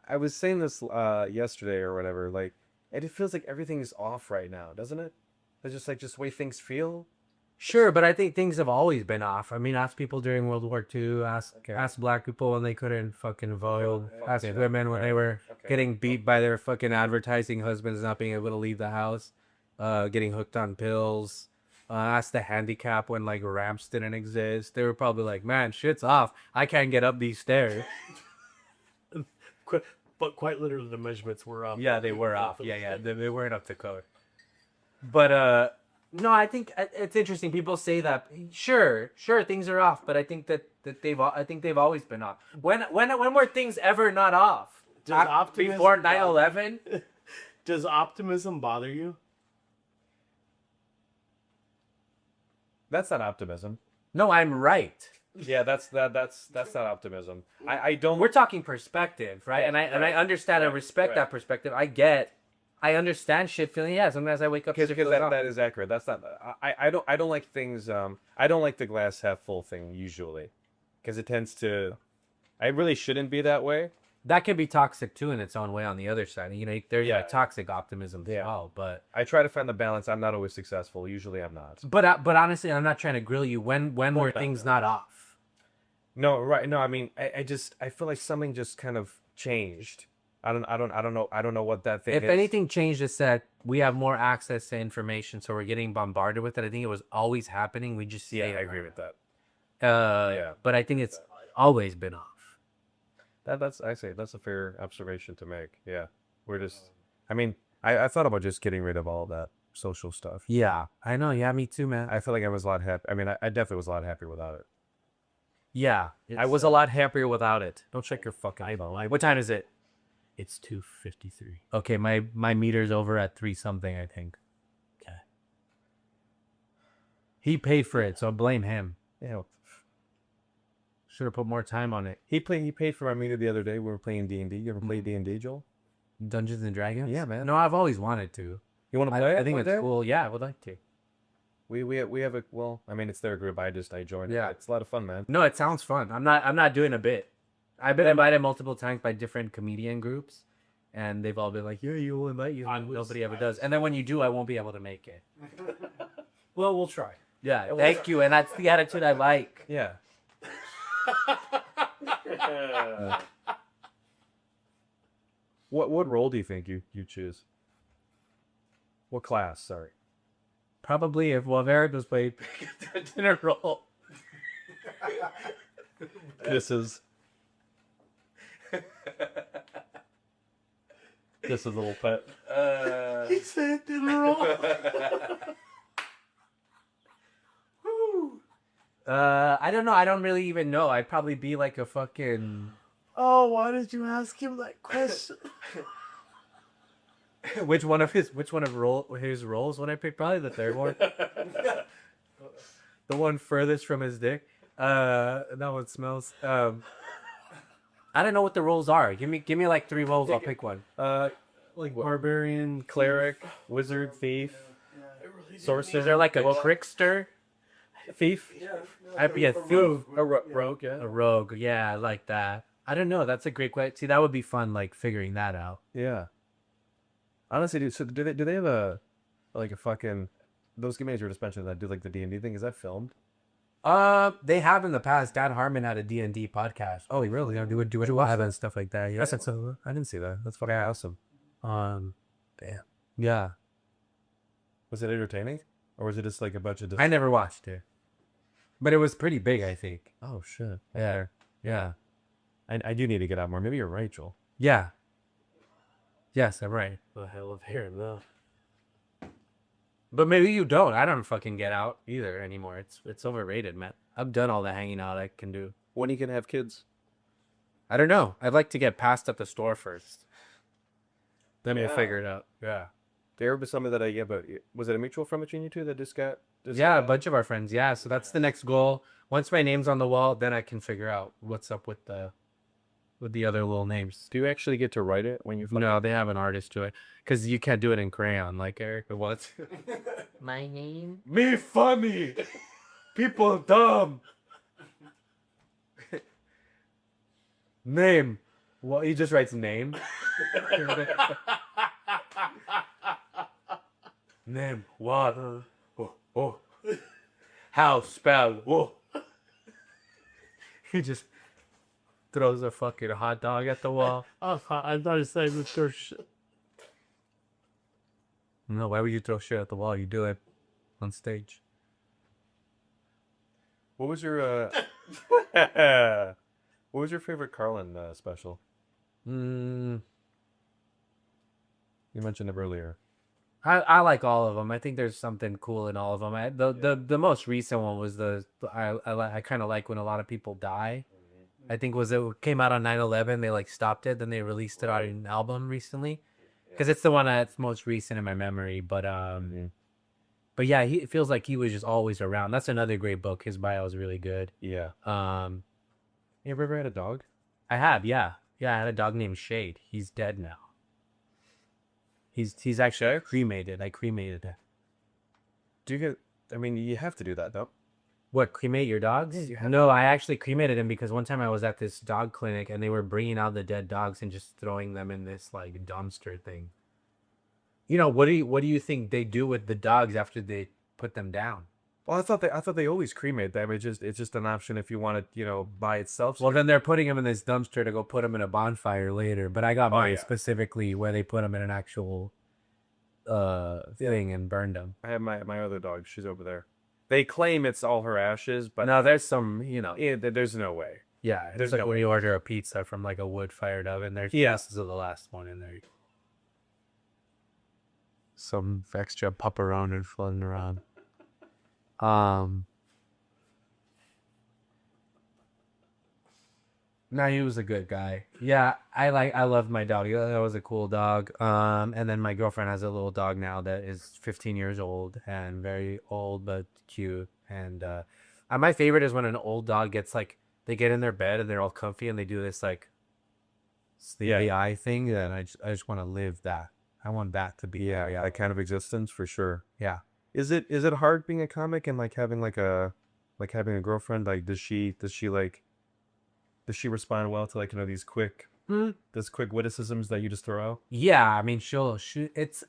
I was saying this yesterday or whatever. Like it feels like everything is off right now, doesn't it? It's just like the way things feel. Sure, but I think things have always been off. I mean, ask people during World War II, ask black people when they couldn't fucking vote, ask women when they were getting beat by their fucking advertising husbands not being able to leave the house, getting hooked on pills. Ask the handicap when like ramps didn't exist. They were probably like, man, shit's off. I can't get up these stairs. But quite literally, the measurements were off. Yeah, they were off. Yeah, they weren't up to code. But no, I think it's interesting. People say that sure, things are off, but I think that they've always been off. When were things ever not off? Before 9/11? Does optimism bother you? That's not optimism. No, I'm right. Yeah, that's not optimism. I don't. We're talking perspective, right? And I understand and respect that perspective. I understand shit feeling. Yeah, sometimes I wake up because that is accurate. That's not. I don't like things. I don't like the glass half full thing usually, because it tends to. I really shouldn't be that way. That can be toxic too in its own way. On the other side, you know, there's toxic optimism as well. But I try to find the balance. I'm not always successful. Usually, I'm not. But honestly, I'm not trying to grill you. When were things not off? No, right. No, I mean, I feel like something just kind of changed. I don't know what that thing is. If anything changed, it's that we have more access to information, so we're getting bombarded with it. I think it was always happening. We just I agree with that. But I think it's always been off. That's a fair observation to make. Yeah, we're just. I mean, I thought about just getting rid of all of that social stuff. Yeah, I know. Yeah, me too, man. I feel like I was a lot happy. I mean, I definitely was a lot happier without it. Yeah, I was a lot happier without it. Don't check your fucking phone. What time is it? It's 2:53. Okay, my meter's over at 3 something, I think. Okay. He paid for it, so blame him. Yeah. Should have put more time on it. He paid for my meter the other day. We were playing D&D. You ever play D&D, Joel? Dungeons and Dragons? Yeah, man. No, I've always wanted to. You want to play it? I think it's cool. Yeah, I would like to. We have a I mean, it's their group. I joined. Yeah, it's a lot of fun, man. No, it sounds fun. I'm not doing a bit. I've been invited multiple times by different comedian groups, and they've all been like, "Yeah, you will invite you." Nobody ever does. And then when you do, I won't be able to make it. Well, we'll try. Yeah, thank you. And that's the attitude I like. Yeah. What role do you think you choose? What class? Sorry. Probably if Eric was played dinner role. This is a little pet. He said dinner roll. I don't know. I don't really even know. I'd probably be like a fucking Oh, why did you ask him that question? Which one of his roles when I picked? Probably the third one. The one furthest from his dick. That one smells. I don't know what the roles are. Give me like 3 roles. I'll pick one. Like barbarian, cleric, wizard, thief, sorcerer. Is there like a trickster? Thief? I'd be a thief. A rogue, yeah. A rogue. Yeah, I like that. I don't know. That's a great question. See, that would be fun, like figuring that out. Yeah. Honestly, dude, so do they have a fucking those game major just mentioned that do like the D&D thing? Is that filmed? They have in the past. Dan Harmon had a D&D podcast. Oh, he really? Do it live and stuff like that. Yeah. That's so. I didn't see that. That's fucking awesome. Damn. Yeah. Was it entertaining, or was it just like a bunch of? I never watched it, but it was pretty big, I think. Oh shit. Yeah. Yeah. I do need to get out more. Maybe you're right, Joel. Yeah. Yes, I'm right. The hell of hearing that. But maybe you don't. I don't fucking get out either anymore. It's overrated, man. I've done all the hanging out I can do. When are you gonna have kids? I don't know. I'd like to get past at the store first. Then we'll figure it out. Yeah. There was something that but was it a mutual friend between you two that just got? Yeah, a bunch of our friends. Yeah, so that's the next goal. Once my name's on the wall, then I can figure out what's up with the other little names. Do you actually get to write it when you? No, they have an artist do it because you can't do it in crayon like Eric. What? My name? Me funny. People dumb. Name. Well, he just writes name. Name. What? Oh. How spell? Whoa. He just throws a fucking hot dog at the wall. Oh, I thought you said with your shit. No, why would you throw shit at the wall? You do it on stage. What was your what was your favorite Carlin special? Mm, You mentioned it earlier. I like all of them. I think there's something cool in all of them. The most recent one was I kind of like when a lot of people die. I think it came out on 9/11. They like stopped it, then they released it on an album recently, because it's the one that's most recent in my memory. But yeah, it feels like he was just always around. That's another great book. His bio is really good. Yeah. You ever had a dog? I have, yeah. Yeah, I had a dog named Shade. He's dead now. He's actually cremated. I cremated him. Do you get? I mean, you have to do that, though. What, cremate your dogs? Yeah, you have No, I actually cremated him because one time I was at this dog clinic and they were bringing out the dead dogs and just throwing them in this like dumpster thing. You know, what do you think they do with the dogs after they put them down? Well, I thought they always cremate them. It's just an option if you want it, by itself. Well, then they're putting them in this dumpster to go put them in a bonfire later. But I got mine specifically where they put them in an actual thing and burned them. I have my other dog. She's over there. They claim it's all her ashes, but no, there's some, there's no way. Yeah, there's like when you order a pizza from like a wood-fired oven, there's pieces of the last one in there. Some extra pepperoni floating around. No, he was a good guy. Yeah, I loved my dog. That was a cool dog. And then my girlfriend has a little dog now that is 15 years old and very old but cute. And my favorite is when an old dog gets like, they get in their bed and they're all comfy and they do this like sleepy eye thing. And I just want to live that. I want that to be that kind of existence for sure. Yeah. Is it hard being a comic and like having having a girlfriend? Like does she respond well to these quick witticisms that you just throw out? Yeah, I mean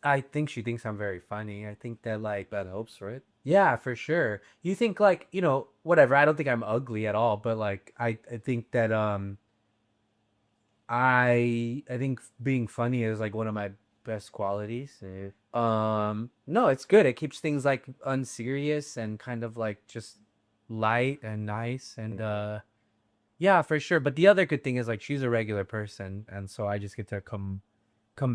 I think she thinks I'm very funny. I think that that helps, right? Yeah, for sure. You think whatever, I don't think I'm ugly at all, but like I think that I think being funny is like one of my best qualities. No, it's good. It keeps things like unserious and kind of like just light and nice and yeah, for sure. But the other good thing is like she's a regular person, and so I just get to come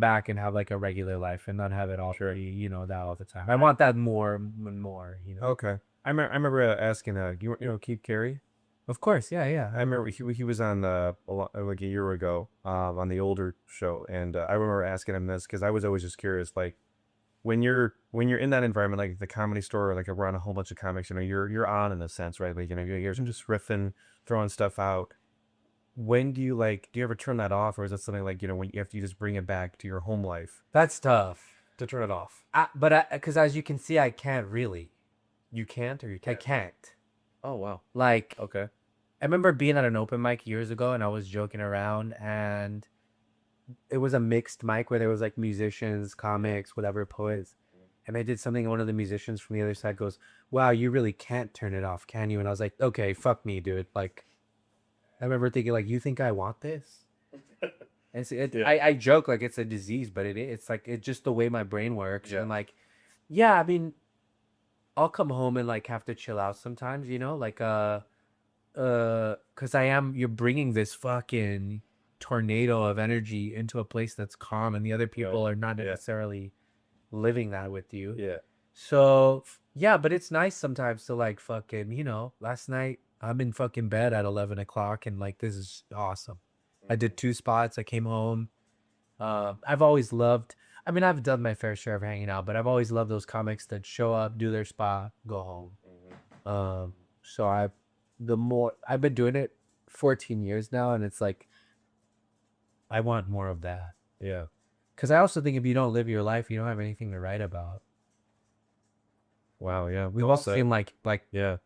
back and have like a regular life and not have it all that all the time. I want that more and more. Okay. I remember asking Keith Carey. Of course, yeah. I remember he was on like a year ago on the older show, and I remember asking him this because I was always just curious, like when you're in that environment, like the comedy store, or like around a whole bunch of comics, you're on in a sense, right? Like you're just riffing, throwing stuff out. When do you do you ever turn that off, or is that something like when you have to just bring it back to your home life That's tough. to turn it off? But because as you can see, I can't really. You can't, or you I can't? can't. Oh wow. Like, Okay. I remember being at an open mic years ago, and I was joking around, and it was a mixed mic where there was like musicians, comics, whatever, poets. And I did something, and one of the musicians from the other side goes, "Wow, you really can't turn it off, can you?" And I was like, "Okay, fuck me, dude." Like, I remember thinking, like, "You think I want this?" And so I joke like it's a disease, but it's like it's just the way my brain works. Yeah. And like, yeah, I mean, I'll come home and like have to chill out sometimes, like because you're bringing this fucking tornado of energy into a place that's calm, and the other people are not necessarily living that with you. Yeah. So yeah, but it's nice sometimes to like fucking, last night I'm in fucking bed at 11 o'clock, and like this is awesome. I did 2 spots. I came home. I've always loved. I mean, I've done my fair share of hanging out, but I've always loved those comics that show up, do their spot, go home. So I've been doing it 14 years now, and it's like I want more of that. Yeah. Because I also think if you don't live your life, you don't have anything to write about. Wow. Yeah. We've all seen like yeah.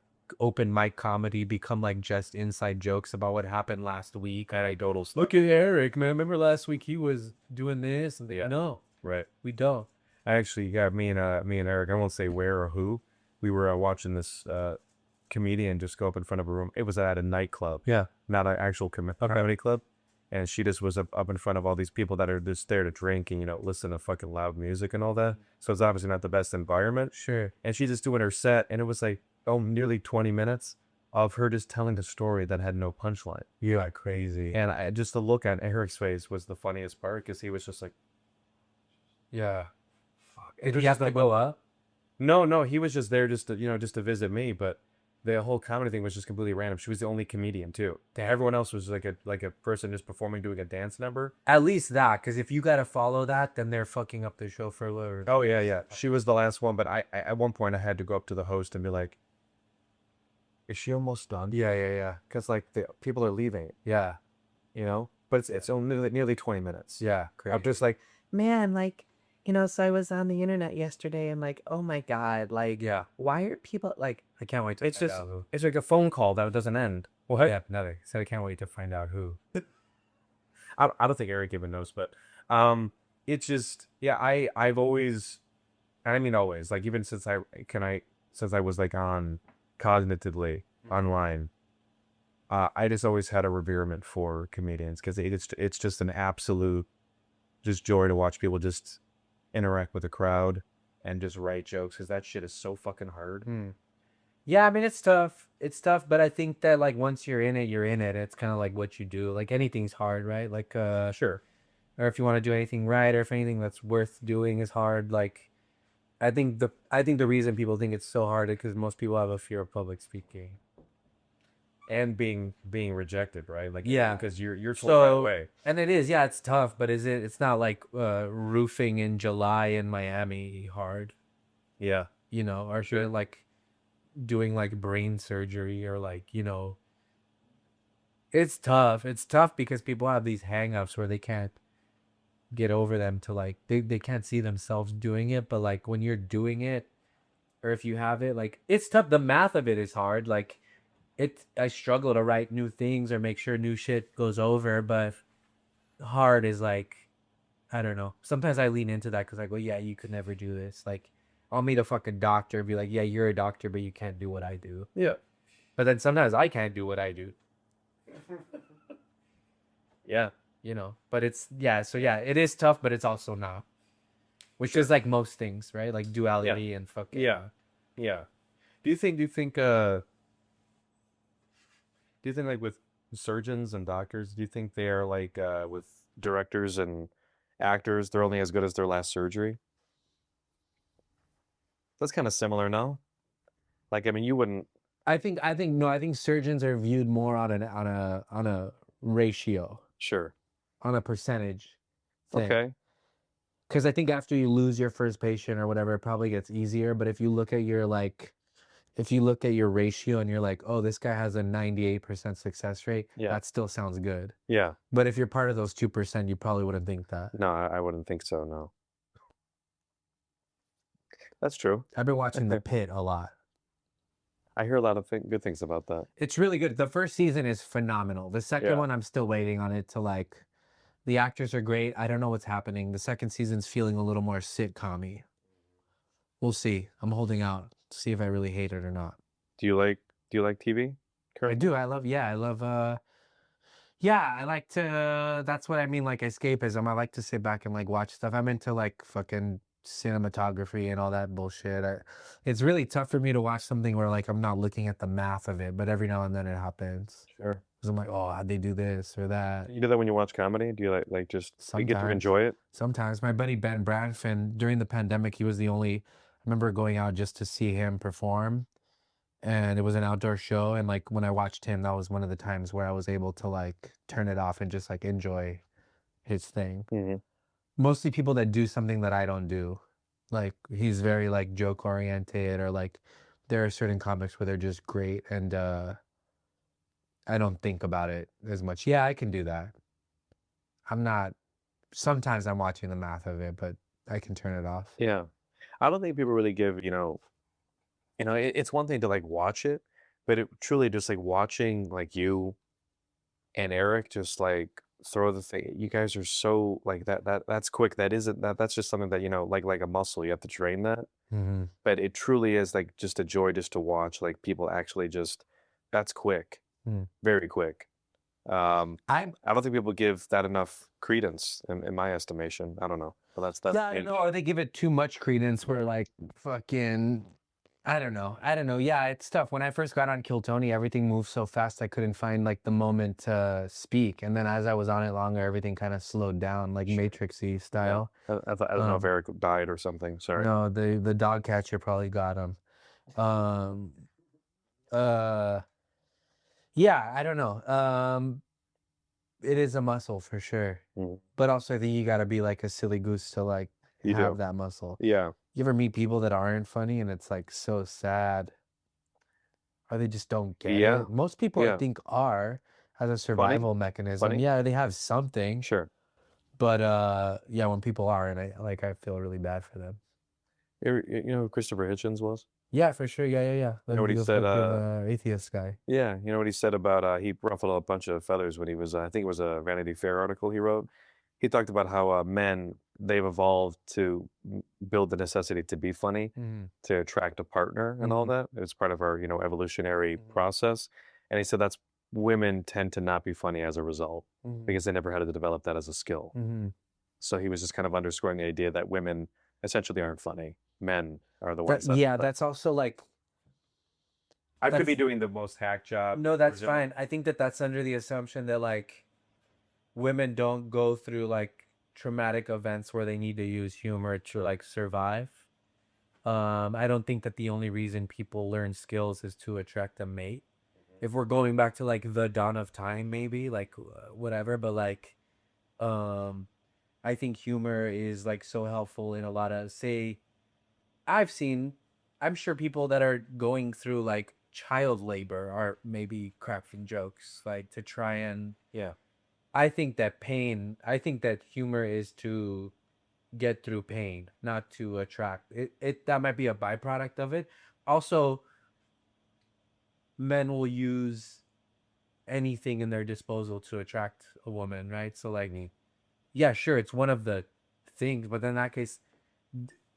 open mic comedy become like just inside jokes about what happened last week. Anecdotal stuff. Look at Eric, man. Remember last week he was doing this? And no, Right. we don't. I actually got me and Eric. I won't say where or who. We were watching this comedian just go up in front of a room. It was at a nightclub. Yeah. Not an actual comedy club. And she just was up in front of all these people that are just there to drink and listen to fucking loud music and all that. So it's obviously not the best environment. Sure. And she's just doing her set, and it was like nearly 20 minutes of her just telling the story that had no punchline. You are crazy. And just the look on Eric's face was the funniest part, because he was just like, yeah. Fuck. Did he have to go up? No, he was just there just to visit me, but the whole comedy thing was just completely random. She was the only comedian too. Everyone else was like a person just performing, doing a dance number. At least that, because if you gotta follow that, then they're fucking up the show for later. Oh yeah. She was the last one, but I at one point I had to go up to the host and be like, "Is she almost done?" Yeah. Because like the people are leaving. Yeah. But it's only nearly 20 minutes. Yeah. Crazy. I'm just like, Man, like, so I was on the internet yesterday and like, oh my God, like, yeah. why are people like, I can't wait to it's find just out who. it's like a phone call that doesn't end. What? Yeah, nothing. So I can't wait to find out who. I don't think Eric even knows, but it's just I've always, and I mean always, like even since I was like on cognitively online, I just always had a reverence for comedians, because it's just an absolute just joy to watch people just interact with the crowd and just write jokes, because that shit is so fucking hard. Yeah, I mean it's tough. It's tough, but I think that like once you're in it, you're in it. It's kind of like what you do. Like anything's hard, right? Like Sure. or if you want to do anything right, or if anything that's worth doing is hard. Like I think the reason people think it's so hard is because most people have a fear of public speaking. And being rejected, right? Like, Yeah. because you're told So- right away. And it is, yeah, it's tough, but it's not like roofing in July in Miami hard, Yeah. or should it like doing like brain surgery, or like, it's tough. It's tough because people have these hang-ups where they can't get over them to like they can't see themselves doing it, but like when you're doing it, or if you have it, like it's tough. The math of it is hard. Like I struggle to write new things or make sure new shit goes over, but hard is like, I don't know. Sometimes I lean into that because I go, yeah, you could never do this. Like, I'll meet a fucking doctor and be like, yeah, you're a doctor, but you can't do what I do. Yeah. But then sometimes I can't do what I do, Yeah. But it is tough, but it's also not. Which is like most things, right? Like duality and fucking. Yeah. Do you think like with surgeons and doctors, do you think they are like with directors and actors, they're only as good as their last surgery? That's kind of similar, no? Like, I mean, you wouldn't. I think surgeons are viewed more on a ratio, Sure. on a percentage thing. Okay. Because I think after you lose your first patient or whatever, it probably gets easier. But if you look at your ratio and you're like, oh, this guy has a 98% success rate, Yeah. that still sounds good. Yeah. But if you're part of those 2%, you probably wouldn't think that. No, I wouldn't think so. No. That's true. I've been watching The Pit a lot. I hear a lot of good things about that. It's really good. The first season is phenomenal. The second Yeah. one, I'm still waiting on it to like. The actors are great. I don't know what's happening. The second season's feeling a little more sitcom-y. We'll see. I'm holding out to see if I really hate it or not. Do you like TV? I do. I like to, that's what I mean, like escapism. I like to sit back and like watch stuff. I'm into like fucking cinematography and all that bullshit. It's really tough for me to watch something where like I'm not looking at the math of it, but every now and then it happens. Sure. Because I'm like, oh, how'd they do this or that? You do that when you watch comedy? Do you like just you get to Sometimes. enjoy it? Sometimes. My buddy Ben Branfin, during the pandemic, he was the only, I remember going out just to see him perform. And it was an outdoor show. And like when I watched him, that was one of the times where I was able to like turn it off and just like enjoy his thing. Mm-hmm. Mostly people that do something that I don't do. Like he's very like joke oriented, or like there are certain comics where they're just great and I don't think about it as much. Yeah, I can do that. Sometimes I'm watching the math of it, but I can turn it off. Yeah. I don't think people really give, it's one thing to like watch it, but it truly just like watching like you and Eric just like throw the thing. You guys are so like that's quick. That's just something that, like a muscle, you have to train that. Mm-hmm. But it truly is like just a joy just to watch like people actually that's quick. Very quick. I don't think people give that enough credence in my estimation. I don't know. But that's yeah, or they give it too much credence where like fucking I don't know. Yeah, it's tough. When I first got on Kill Tony, everything moved so fast I couldn't find like the moment to speak. And then as I was on it longer, everything kind of slowed down, like Matrix-y style. Yeah. I don't know if Eric died or something. Sorry. No, the dog catcher probably got him. Yeah, I don't know. It is a muscle for sure. But also I think you gotta be like a silly goose to like have that muscle. Yeah. You ever meet people that aren't funny and it's like so sad? Or they just don't get it? Most people I think are as a survival mechanism. Funny? Yeah, they have something. Sure. But yeah, when people are, and I feel really bad for them. You know who Christopher Hitchens was? Yeah, for sure. Yeah. You know what he said? Atheist guy. Yeah, you know what he said about he ruffled a bunch of feathers when he was I think it was a Vanity Fair article he wrote. He talked about how men, they've evolved to build the necessity to be funny, to attract a partner and all that. It's part of our evolutionary process. And he said that's women tend to not be funny as a result because they never had to develop that as a skill. So he was just kind of underscoring the idea that women essentially aren't funny. Men are the ones. That's also like. I could be doing the most hack job. No, that's fine. I think that's under the assumption that like women don't go through like traumatic events where they need to use humor to like survive. I don't think that the only reason people learn skills is to attract a mate. If we're going back to like the dawn of time, maybe like whatever, but like, I think humor is like so helpful in a lot of I'm sure people that are going through like child labor are maybe cracking jokes like to try and I think that humor is to get through pain, not to attract it. That might be a byproduct of it. Also, men will use anything in their disposal to attract a woman, right? So like, yeah, sure, it's one of the things, but in that case,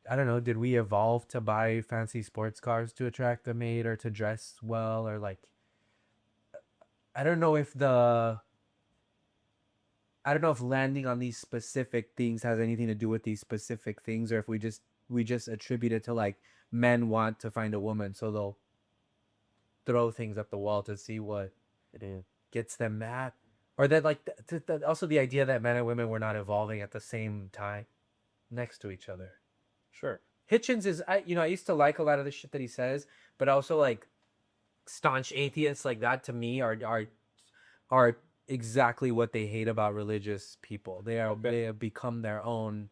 I don't know, did we evolve to buy fancy sports cars to attract a mate or to dress well or like, I don't know if landing on these specific things has anything to do with these specific things, or if we just attribute it to like men want to find a woman, so they'll throw things up the wall to see what it is gets them mad, or that like also the idea that men and women were not evolving at the same time next to each other. Sure. Hitchens is I used to like a lot of the shit that he says, but also like staunch atheists like that, to me, are exactly what they hate about religious people. They have become their own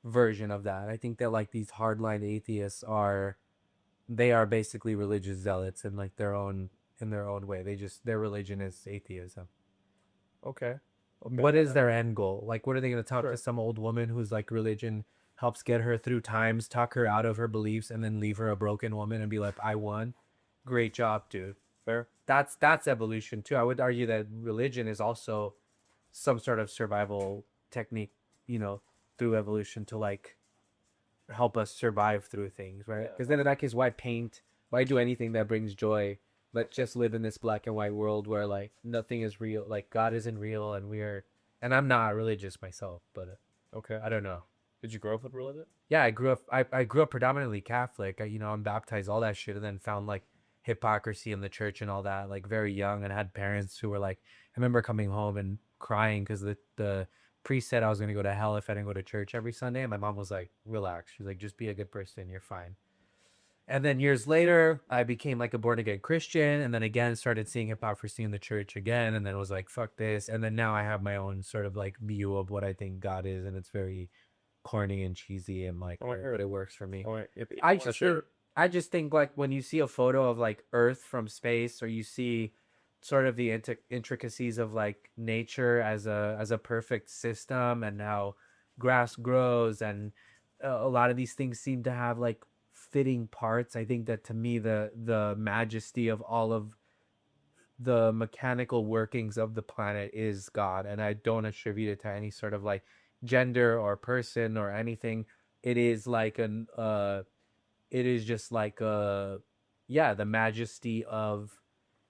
version of that. I think that like these hardline atheists they are basically religious zealots in like their own way. Their religion is atheism. Okay. What is their end goal? Like, what are they going to talk to some old woman who's like religion helps get her through times, talk her out of her beliefs, and then leave her a broken woman and be like, I won? Great job, dude. Fair. That's evolution too. I would argue that religion is also some sort of survival technique, through evolution to like help us survive through things, right? Because then in that case, why paint? Why do anything that brings joy? Let's just live in this black and white world where like nothing is real, like God isn't real, and I'm not religious myself, but Okay. I don't know. Did you grow up with religion? Yeah, I grew up predominantly Catholic. I'm baptized, all that shit, and then found like hypocrisy in the church and all that, like very young, and had parents who were like, I remember coming home and crying because the priest said I was gonna go to hell if I didn't go to church every Sunday, and my mom was like, relax. She's like, just be a good person, you're fine. And then years later, I became like a born again Christian, and then again started seeing hypocrisy in the church again, and then was like, fuck this. And then now I have my own sort of like view of what I think God is, and it's very corny and cheesy, and like, but it works for me. I just think like when you see a photo of like Earth from space, or you see sort of the intricacies of like nature as a perfect system, and how grass grows, and a lot of these things seem to have like fitting parts. I think that to me the majesty of all of the mechanical workings of the planet is God, and I don't attribute it to any sort of like gender or person or anything. It is like it is just like the majesty of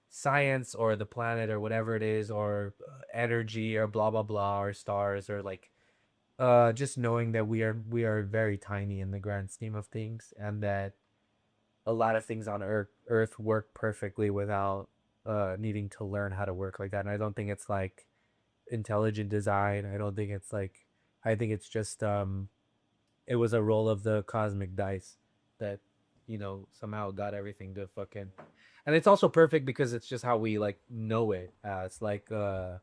science or the planet or whatever it is, or energy or blah blah blah, or stars, or like just knowing that we are very tiny in the grand scheme of things, and that a lot of things on earth work perfectly without needing to learn how to work like that. And I don't think it's like intelligent design. I don't think it's like, I think it's just it was a roll of the cosmic dice that somehow got everything to fucking. And it's also perfect because it's just how we like know it as like I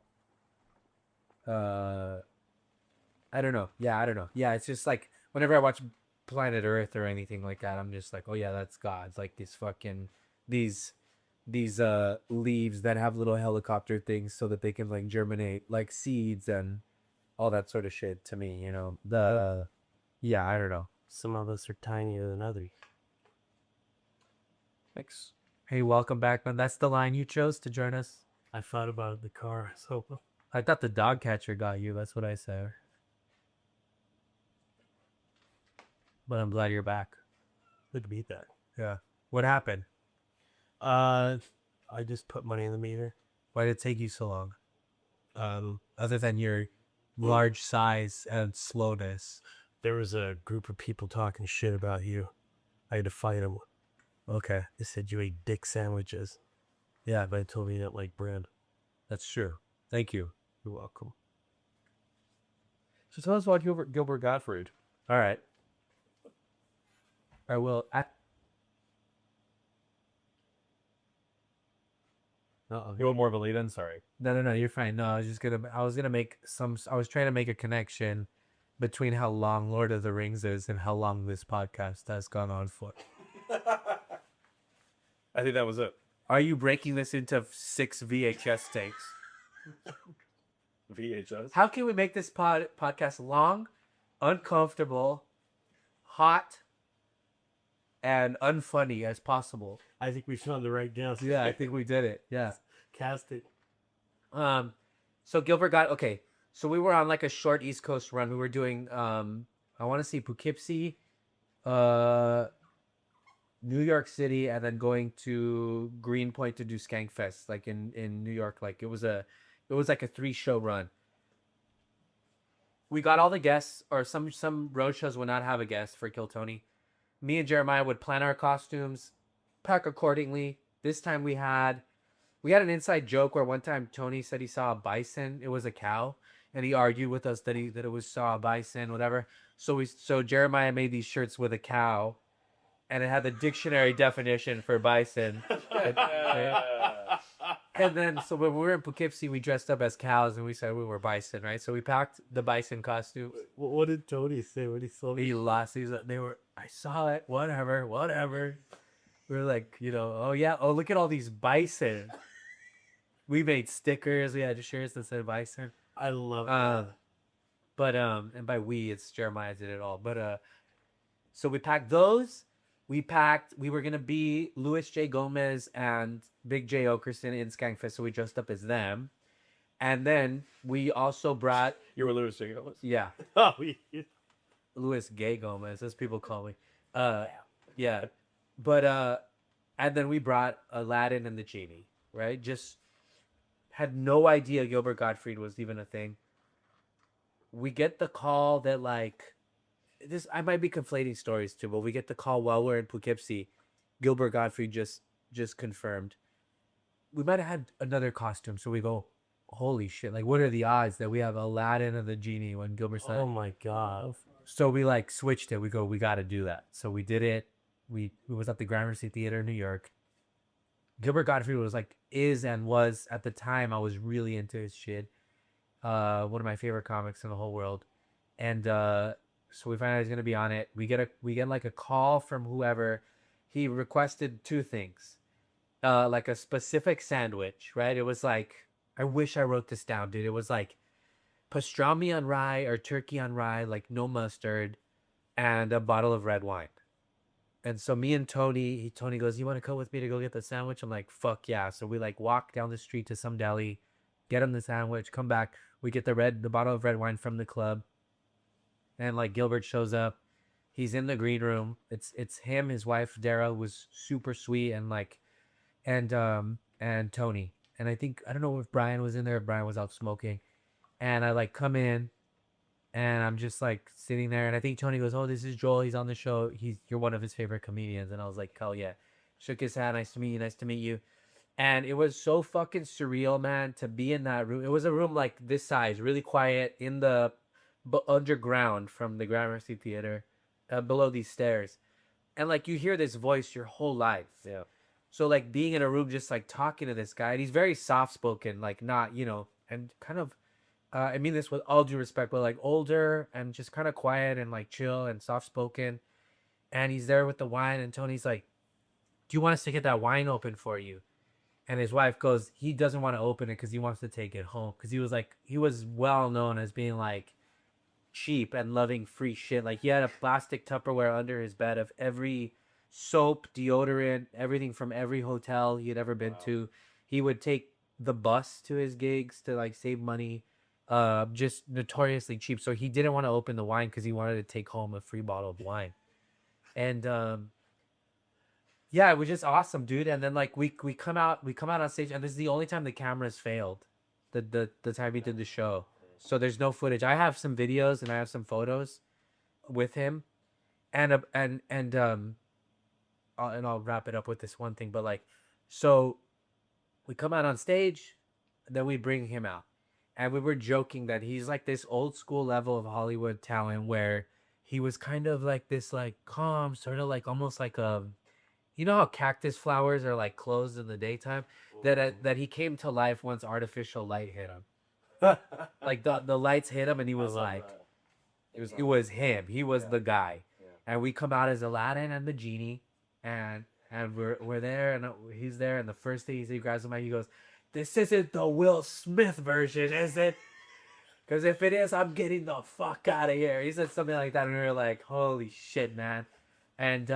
don't know. Yeah, I don't know. Yeah, it's just like whenever I watch Planet Earth or anything like that, I'm just like, oh yeah, that's God. It's like these fucking these leaves that have little helicopter things so that they can like germinate like seeds and all that sort of shit. To me, yeah, I don't know. Some of us are tinier than others. Thanks. Hey, welcome back, man. That's the line you chose to join us. I thought about it in the car. So I thought the dog catcher got you. That's what I said. But I'm glad you're back. good to beat that. Yeah. What happened? I just put money in the meter. Why did it take you so long? Other than your large size and slowness. There was a group of people talking shit about you. I had to fight them. Okay. They said you ate dick sandwiches. Yeah, But they told me you didn't like bread. that's true. Thank you. You're welcome. So tell us about Gilbert Gottfried. All right. I will. You want more of a lead in? Sorry. No. You're fine. No, I was trying to make a connection between how long Lord of the Rings is and how long this podcast has gone on for. I think that was it. Are you breaking this into 6 VHS tapes? VHS. How can we make this podcast long, uncomfortable, hot, and unfunny as possible? I think we found the right guest. Yeah, I think we did it. Yeah. Cast it. So Gilbert okay. So we were on like a short East Coast run. We were doing I want to see Poughkeepsie, New York City, and then going to Greenpoint to do Skankfest, like in New York. Like it was like a 3-show run. We got all the guests, or some road shows would not have a guest for Kill Tony. Me and Jeremiah would plan our costumes, pack accordingly. This time we had an inside joke where one time Tony said he saw a bison. It was a cow, and he argued with us that it was saw a bison, whatever. So Jeremiah made these shirts with a cow, and it had the dictionary definition for bison. And then, so when we were in Poughkeepsie, we dressed up as cows and we said we were bison, right? So we packed the bison costumes. What did Tony say when he saw me? He lost. I saw it. Whatever. We were like, oh yeah, oh look at all these bison. We made stickers. We had shirts that said bison. I love that. But and by we, it's Jeremiah did it all. But so we packed those. We were gonna be Louis J. Gomez and Big J. Okerson in Skankfest, so we dressed up as them. And then we also brought You were Louis J. Gomez? yeah, Oh, Louis Gay Gomez, as people call me. Yeah. But and then we brought Aladdin and the Genie, right? Just had no idea Gilbert Gottfried was even a thing. We get the call that like this, I might be conflating stories too, but we get the call while we're in Poughkeepsie. Gilbert Gottfried just confirmed. We might have had another costume, so we go, holy shit! Like, what are the odds that we have Aladdin and the Genie when Gilbert said? oh my god. So we like switched it. We go, we got to do that. So we did it. We was at the Gramercy Theater in New York. Gilbert Gottfried was like and was at the time. I was really into his shit. One of my favorite comics in the whole world, and so we find out he's gonna be on it. We get like a call from whoever. He requested two things, like a specific sandwich, right? It was like, I wish I wrote this down, dude. It was like pastrami on rye or turkey on rye, like no mustard, and a bottle of red wine. And so me and Tony goes, you want to come with me to go get the sandwich? I'm like, fuck yeah. So we like walk down the street to some deli, get him the sandwich, come back. We get the bottle of red wine from the club. And like Gilbert shows up. He's in the green room. It's him, his wife, Dara, was super sweet, and like, and Tony. And I don't know if Brian was in there, if Brian was out smoking. And I like come in, and I'm just like sitting there, and I think Tony goes, oh, this is Joel, he's on the show, you're one of his favorite comedians. And I was like, hell yeah. Shook his hand, nice to meet you. And it was so fucking surreal, man, to be in that room. It was a room like this size, really quiet, in the underground from the Gramercy Theater, below these stairs. And like you hear this voice your whole life. Yeah. So like being in a room just like talking to this guy, and he's very soft spoken, like not, and kind of I mean this with all due respect, but like older and just kind of quiet and like chill and soft spoken. And he's there with the wine, and Tony's like, do you want us to get that wine open for you? And his wife goes, he doesn't want to open it because he wants to take it home. Because he was well known as being like cheap and loving free shit. Like he had a plastic Tupperware under his bed of every soap, deodorant, everything from every hotel he had ever been to. He would take the bus to his gigs to like save money. Just notoriously cheap. So he didn't want to open the wine because he wanted to take home a free bottle of wine. And yeah, it was just awesome, dude. And then like we come out on stage, and this is the only time the cameras failed. The time he did the show. So there's no footage. I have some videos and I have some photos with him. And I'll wrap it up with this one thing, but like, so we come out on stage, then we bring him out. And we were joking that he's like this old school level of Hollywood talent where he was kind of like this like calm, sort of like almost like a, you know how cactus flowers are like closed in the daytime? That he came to life once artificial light hit him. Like the lights hit him and he was like, it was him. He was the guy. And we come out as Aladdin and the Genie, and we're there, and he's there, and the first thing he grabs the mic, he goes, this isn't the Will Smith version, is it? Because if it is, I'm getting the fuck out of here. He said something like that, and we were like, holy shit, man. And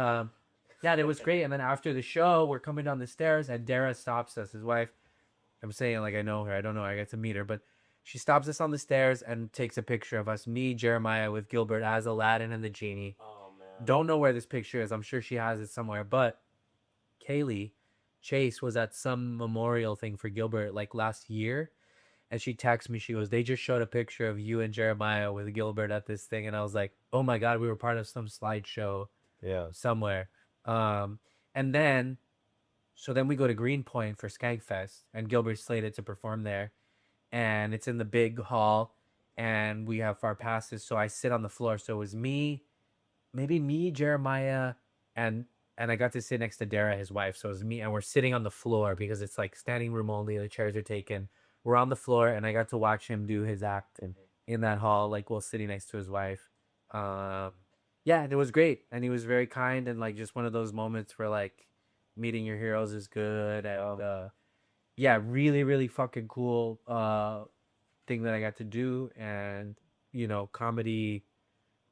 yeah, it was great. And then after the show, we're coming down the stairs, and Dara stops us, his wife. I'm saying like I know her. I don't know. I get to meet her, but she stops us on the stairs and takes a picture of us, me, Jeremiah, with Gilbert as Aladdin and the Genie. Oh man. Don't know where this picture is. I'm sure she has it somewhere. But Kaylee Chase was at some memorial thing for Gilbert like last year, and she texted me. She goes, they just showed a picture of you and Jeremiah with Gilbert at this thing, and I was like, oh my god, we were part of some slideshow, somewhere. And then we go to Greenpoint for Skankfest, and Gilbert's slated to perform there, and it's in the big hall, and we have our passes. So I sit on the floor. So it was me, Jeremiah, and and I got to sit next to Dara, his wife. So it was me, and we're sitting on the floor because it's like standing room only. The chairs are taken. We're on the floor, and I got to watch him do his act in that hall, like while sitting next to his wife. Yeah, and it was great, and he was very kind, and like just one of those moments where like meeting your heroes is good, and yeah, really, really fucking cool thing that I got to do, and comedy,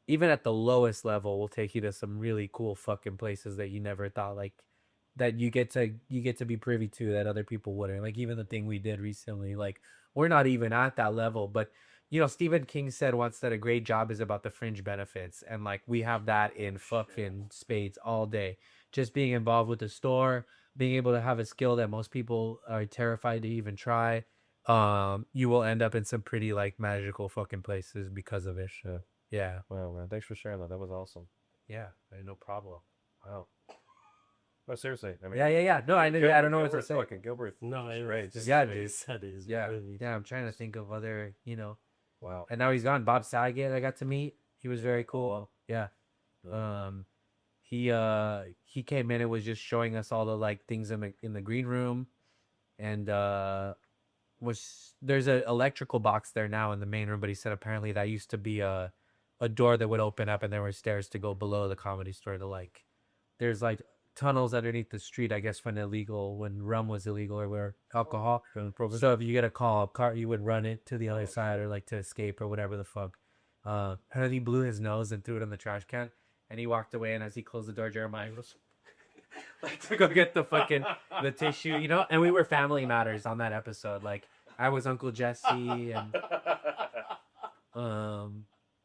even at the lowest level, will take you to some really cool fucking places that you never thought like that you get to be privy to that other people wouldn't. Like even the thing we did recently, like we're not even at that level, but Stephen King said once that a great job is about the fringe benefits, and like we have that in fucking spades all day. Just being involved with the store, being able to have a skill that most people are terrified to even try. You will end up in some pretty like magical fucking places because of it. Shit. Yeah. Wow, man. Thanks for sharing that. That was awesome. Yeah. No problem. Wow. But seriously, I mean, Yeah. No, I don't know what to say. Fucking Gilbert. No, it's Right, just- Yeah, what dude. he said is Yeah. really Yeah. I'm trying to think of other, Wow. and now he's gone. Bob Saget, I got to meet. He was very cool. Yeah. He came in and was just showing us all the like things in the green room, and there's an electrical box there now in the main room, but he said apparently that used to be a door that would open up, and there were stairs to go below the Comedy Store to like, there's like tunnels underneath the street, I guess, when rum was illegal or where alcohol. So if you get a call up car, you would run it to the other side or like to escape or whatever the fuck. And he blew his nose and threw it in the trash can, and he walked away. And as he closed the door, Jeremiah goes like to go get the fucking the tissue, And we were Family Matters on that episode. Like I was Uncle Jesse, and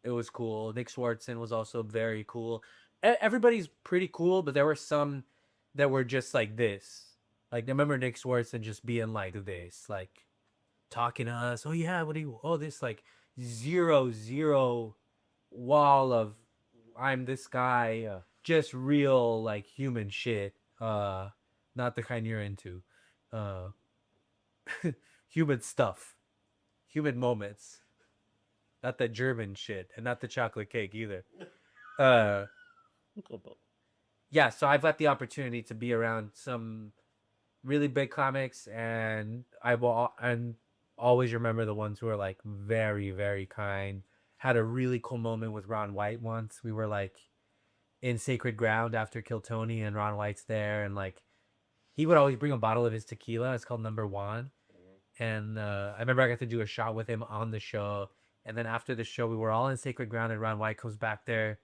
it was cool. Nick Swartzen was also very cool. Everybody's pretty cool, but there were some that were just like this. Like I remember Nick Swartzen just being like this, like talking to us. Oh yeah, this like zero wall of I'm this guy. Yeah. Just real like human shit. Not the kind you're into. Human stuff. Human moments. Not the German shit, and not the chocolate cake either. Yeah, so I've had the opportunity to be around some really big comics, and I will always remember the ones who are like very, very kind. Had a really cool moment with Ron White once. We were like in Sacred Ground after Kill Tony, and Ron White's there, and like he would always bring a bottle of his tequila. It's called Number One, and I remember I got to do a shot with him on the show. And then after the show, we were all in Sacred Ground, and Ron White comes back there,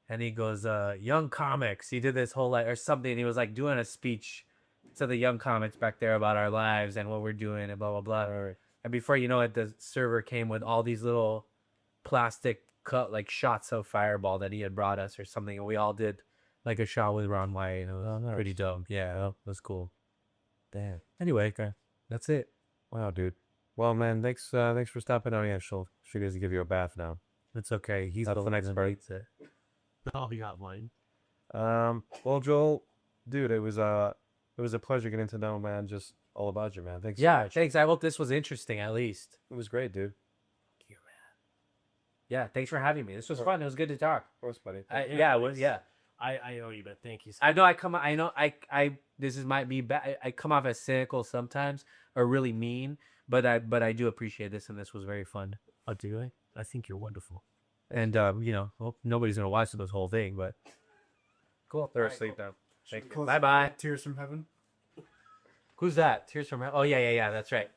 and he goes, young comics. He did this whole like or something. He was like doing a speech to the young comics back there about our lives and what we're doing and blah blah blah. Right. And before you know it, the server came with all these little plastic cut like shots of Fireball that he had brought us or something, and we all did like a shot with Ron White, and it was pretty dope. Yeah, it was cool. Damn. Anyway, okay, that's it. Wow, dude. Well, man, thanks for stopping on. Yeah, she gets to give you a bath now. It's okay. He's That's the next part. Oh, you got mine. Well, Joel, dude, it was a pleasure getting to know, man, just all about you, man. Thanks. Yeah, so much. thanks. I hope this was interesting at least. It was great, dude. Yeah, thanks for having me. This was fun. It was good to talk. Of course, buddy. Yeah, it was. Yeah. I owe you, but thank you. I know I this is might be bad. I come off as cynical sometimes or really mean, but I do appreciate this, and this was very fun. Oh, do I? I think you're wonderful. And hope nobody's gonna watch this whole thing, but cool. They're asleep now. Should we close Bye bye. Tears from Heaven. Who's that? Tears from Heaven. Oh yeah, that's right.